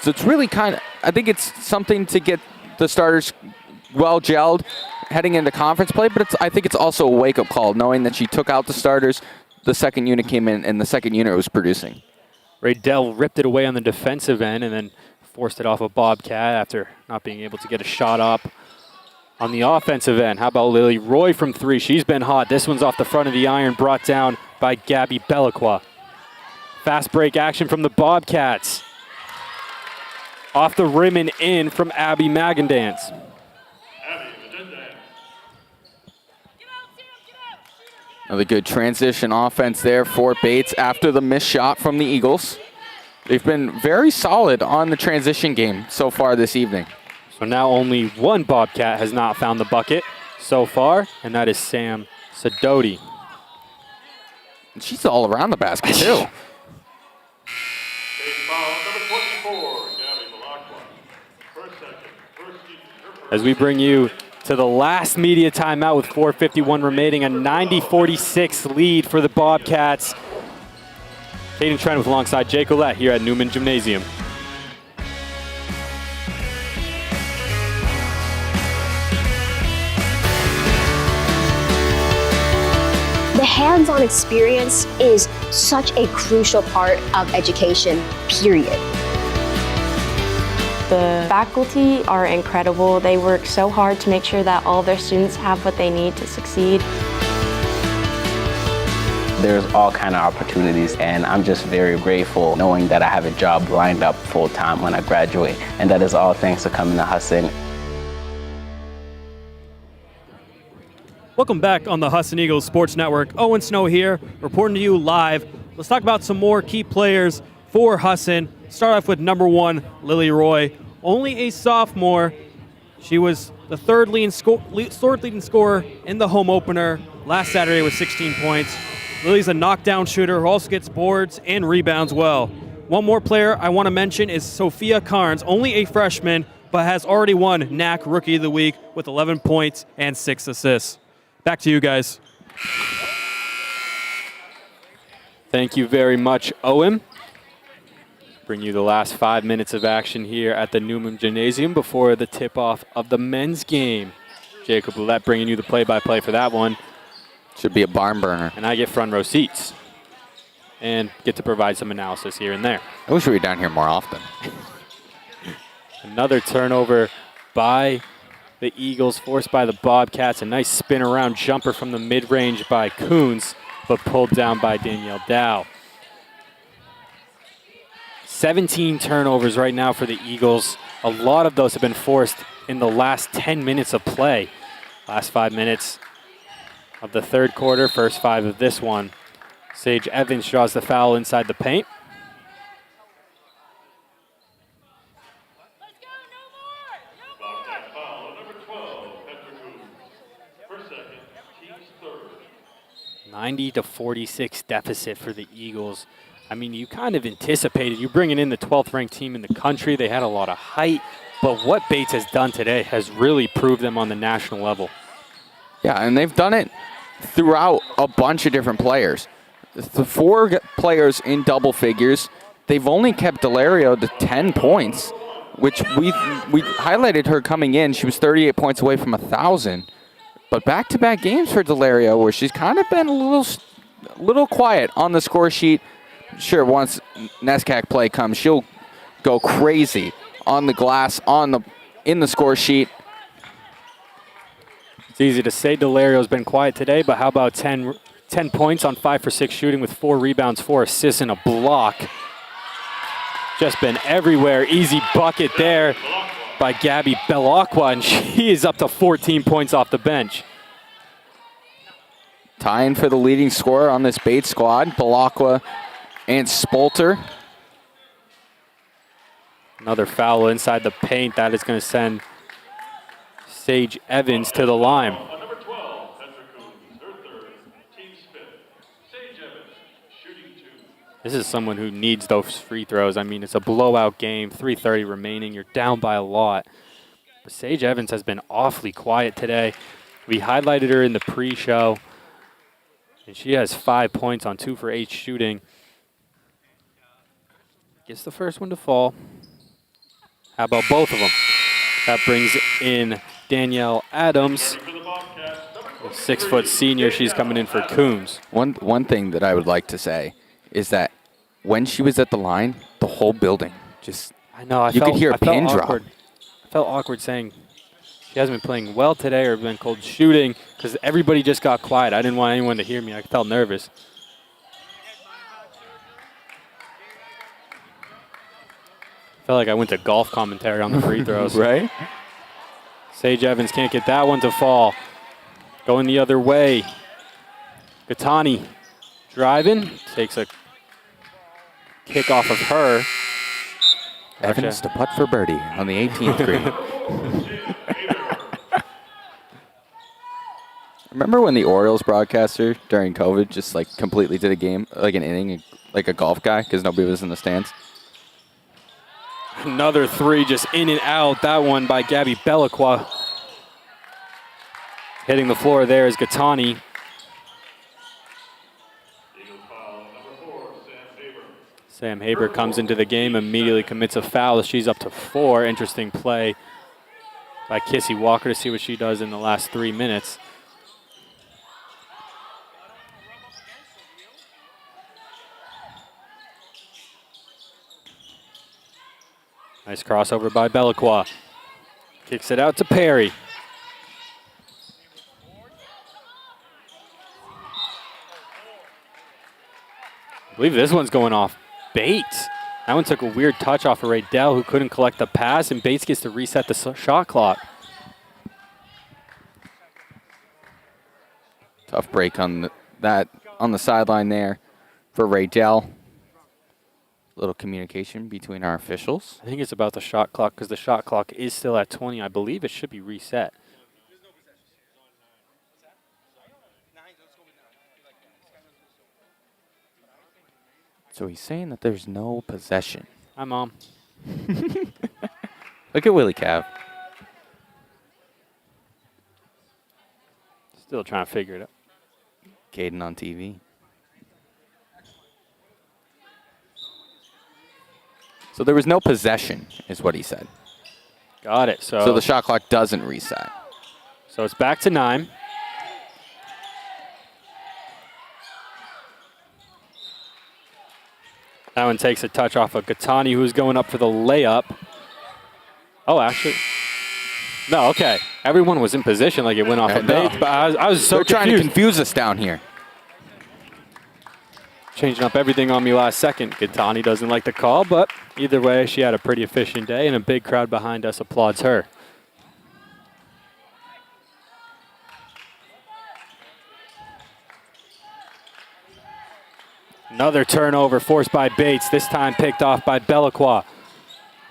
So it's really I think it's something to get the starters well gelled heading into conference play, but I think it's also a wake-up call knowing that she took out the starters, the second unit came in, and the second unit was producing. Raydell ripped it away on the defensive end and then forced it off a Bobcat after not being able to get a shot up on the offensive end. How about Lily Roy from 3? She's been hot. This one's off the front of the iron, brought down by Gabby Belacqua. Fast break action from the Bobcats. Off the rim and in from Abby Magandance. Another good transition offense there for Bates after the missed shot from the Eagles. They've been very solid on the transition game so far this evening. So now only one Bobcat has not found the bucket so far, and that is Sam Sidoti. And she's all around the basket, too. As we bring you to the last media timeout with 4:51 remaining, a 90-46 lead for the Bobcats. Caden Trent with alongside Jake Ouellette here at Newman Gymnasium. The hands-on experience is such a crucial part of education, period. The faculty are incredible. They work so hard to make sure that all their students have what they need to succeed. There's all kind of opportunities, and I'm just very grateful knowing that I have a job lined up full-time when I graduate, and that is all thanks to coming to Husson. Welcome back on the Husson Eagles Sports Network. Owen Snow here, reporting to you live. Let's talk about some more key players for Husson. Start off with number 1, Lily Roy. Only a sophomore. She was the third leading scorer in the home opener last Saturday with 16 points. Lily's a knockdown shooter who also gets boards and rebounds well. One more player I want to mention is Sophia Carnes, only a freshman, but has already won NAC Rookie of the Week with 11 points and 6 assists. Back to you guys. Thank you very much, Owen. Bring you the last 5 minutes of action here at the Newman Gymnasium before the tip-off of the men's game. Jacob Ouellette bringing you the play-by-play for that one. Should be a barn burner. And I get front row seats and get to provide some analysis here and there. I wish we were down here more often. Another turnover by the Eagles, forced by the Bobcats. A nice spin-around jumper from the mid-range by Coons, but pulled down by Danielle Dow. 17 turnovers right now for the Eagles. A lot of those have been forced in the last 10 minutes of play. Last 5 minutes of the third quarter, first 5 of this one. Sage Evans draws the foul inside the paint. $90-46 deficit for the Eagles. I mean, you kind of anticipated, you're bringing in the 12th ranked team in the country. They had a lot of height, but what Bates has done today has really proved them on the national level. Yeah, and they've done it throughout a bunch of different players. The 4 players in double figures, they've only kept Delario to 10 points, which we highlighted her coming in. She was 38 points away from 1,000. But back-to-back games for Delario where she's kind of been a little quiet on the score sheet. Sure, once NESCAC play comes, she'll go crazy on the glass, in the score sheet. It's easy to say Delario's been quiet today, but how about 10 points on 5 for 6 shooting with 4 rebounds, 4 assists, and a block. Just been everywhere. Easy bucket there by Gabby Belacqua, and she is up to 14 points off the bench. Tying for the leading scorer on this Bates squad, Belacqua and Spolter. Another foul inside the paint. That is going to send Sage Evans to the line. This is someone who needs those free throws. I mean, it's a blowout game, 3:30 remaining. You're down by a lot. But Sage Evans has been awfully quiet today. We highlighted her in the pre-show, and she has 5 points on 2 for 8 shooting. Gets the first one to fall. How about both of them? That brings in Danielle Adams, a 6-foot senior. She's coming in for Coons. One thing that I would like to say is that when she was at the line, the whole building just, you could hear a pin drop. I felt awkward saying she hasn't been playing well today or been cold shooting because everybody just got quiet. I didn't want anyone to hear me. I felt nervous. Felt like I went to golf commentary on the free throws. Right? Sage Evans can't get that one to fall. Going the other way. Gattani driving, takes a kick off of her. Evans to putt for birdie on the 18th green. Remember when the Orioles broadcaster during COVID just like completely did a game, like an inning, like a golf guy because nobody was in the stands? Another 3 just in and out. That one by Gabby Belacqua. Hitting the floor there is Gattani. Sam Haber comes into the game, immediately commits a foul. She's up to 4. Interesting play by Kissy Walker to see what she does in the last 3 minutes. Nice crossover by Belacqua. Kicks it out to Perry. I believe this one's going off Bates. That one took a weird touch off of Raydell, who couldn't collect the pass, and Bates gets to reset the shot clock. Tough break on on the sideline there for Raydell. Little communication between our officials. I think it's about the shot clock because the shot clock is still at 20. I believe it should be reset. So he's saying that there's no possession. Hi, Mom. Look at Willie Cav. Still trying to figure it out. Caden on TV. So there was no possession, is what he said. Got it. So the shot clock doesn't reset. So it's back to 9. That one takes a touch off of Gattani, who's going up for the layup. Oh, actually. No, okay. Everyone was in position like it went off of Bates, but I was so They're trying to confuse us down here. Changing up everything on me last second. Gattani doesn't like the call, but either way, she had a pretty efficient day, and a big crowd behind us applauds her. Another turnover forced by Bates, this time picked off by Belacqua.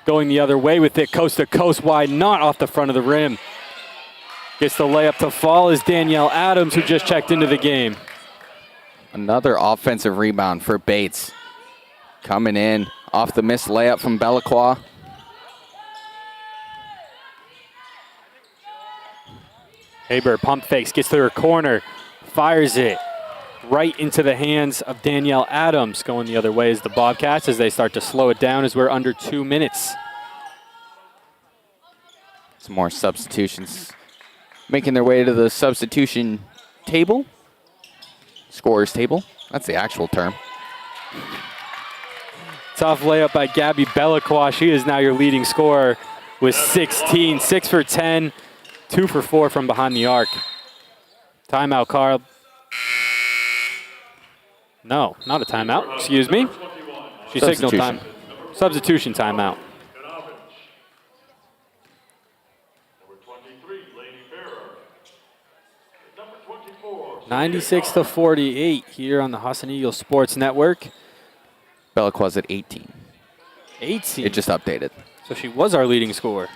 Going the other way with it, coast to coast wide, not off the front of the rim. Gets the layup to fall is Danielle Adams, who just checked into the game. Another offensive rebound for Bates. Coming in off the missed layup from Belacqua. Haber pump fakes, gets to her corner, fires it right into the hands of Danielle Adams. Going the other way is the Bobcats as they start to slow it down as we're under 2 minutes. Some more substitutions making their way to the substitution table. Scorer's table. That's the actual term. Tough layup by Gabby Belacqua. She is now your leading scorer with 16. 6 for 10, 2 for 4 from behind the arc. Timeout, Carl. No, not a timeout. Excuse me. She signaled time. Substitution timeout. 96-48 here on the Husson Eagles Sports Network. Belacqua's at 18. 18? It just updated. So she was our leading scorer.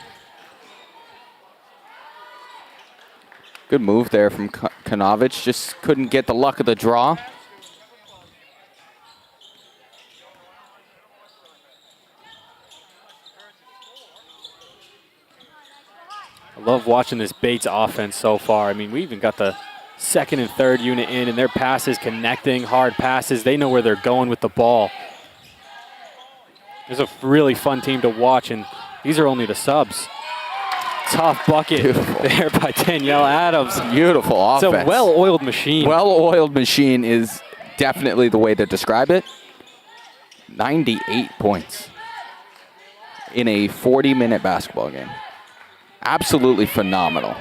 Good move there from Kanovich. Just couldn't get the luck of the draw. I love watching this Bates offense so far. I mean, we even got the second and third unit in, and their passes connecting, hard passes. They know where they're going with the ball. It's a really fun team to watch, and these are only the subs. Tough bucket there by Danielle Adams. Beautiful offense. It's a well-oiled machine. Well-oiled machine is definitely the way to describe it. 98 points in a 40-minute basketball game. Absolutely phenomenal.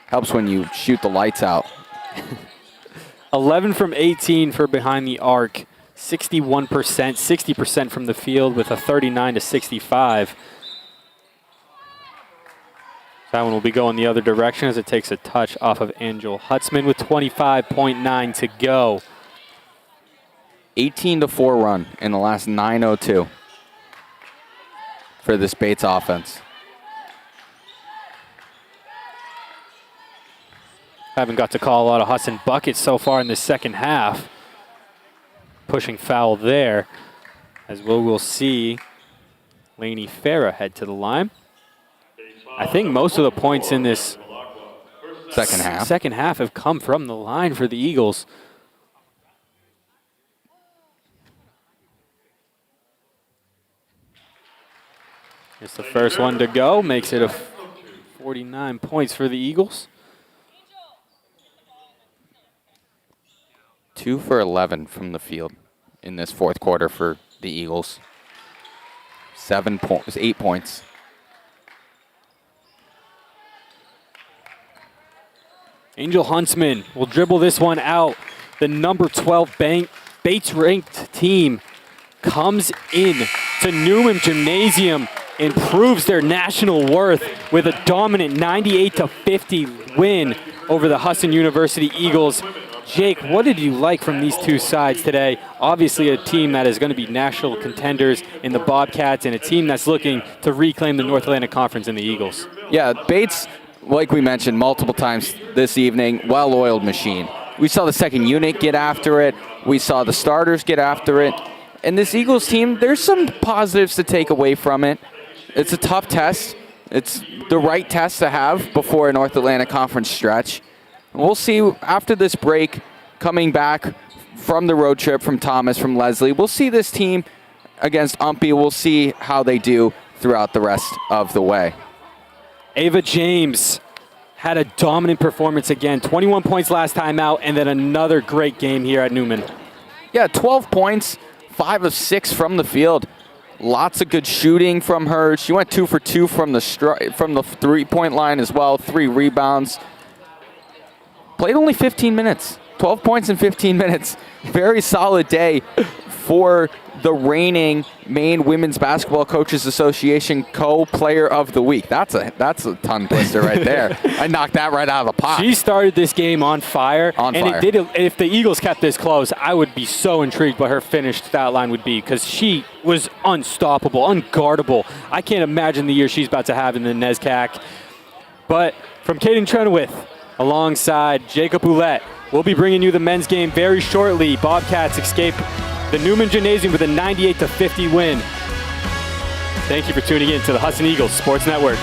Helps when you shoot the lights out. 11 from 18 for behind the arc. 61%, 60% from the field with a 39-65. That one will be going the other direction as it takes a touch off of Angel Hutzman with 25.9 to go. 18-4 run in the last 9:02 for this Bates offense. Haven't got to call a lot of Husson buckets so far in the second half. Pushing foul there, as we'll see Lainey Farah head to the line. I think most of the points in this second half have come from the line for the Eagles. It's the first one to go, makes it a 49 points for the Eagles. 2 for 11 from the field in this fourth quarter for the Eagles. 8 points. Angel Huntsman will dribble this one out. The number 12 Bates-ranked team comes in to Newman Gymnasium and proves their national worth with a dominant 98-50 win over the Husson University Eagles. Jake, what did you like from these two sides today? Obviously a team that is going to be national contenders in the Bobcats and a team that's looking to reclaim the North Atlantic Conference in the Eagles. Yeah, Bates, like we mentioned multiple times this evening, well-oiled machine. We saw the second unit get after it. We saw the starters get after it. And this Eagles team, there's some positives to take away from it. It's a tough test. It's the right test to have before a North Atlantic Conference stretch. We'll see after this break, coming back from the road trip from Thomas, from Leslie. We'll see this team against Umpy. We'll see how they do throughout the rest of the way. Ava James had a dominant performance again. 21 points last time out, and then another great game here at Newman. Yeah, 12 points, 5 of 6 from the field. Lots of good shooting from her. She went 2 for 2 from the three-point line as well, 3 rebounds. Played only 15 minutes, 12 points in 15 minutes. Very solid day for the reigning Maine Women's Basketball Coaches Association Co-Player of the Week. That's a tongue twister right there. I knocked that right out of the pot. She started this game on fire. If the Eagles kept this close, I would be so intrigued what her finished stat line would be because she was unstoppable, unguardable. I can't imagine the year she's about to have in the NESCAC. But from Caden Trenowith, alongside Jacob Ouellette, we'll be bringing you the men's game very shortly. Bobcats escape the Newman Gymnasium with a 98-50 win. Thank you for tuning in to the Husson Eagles Sports Network.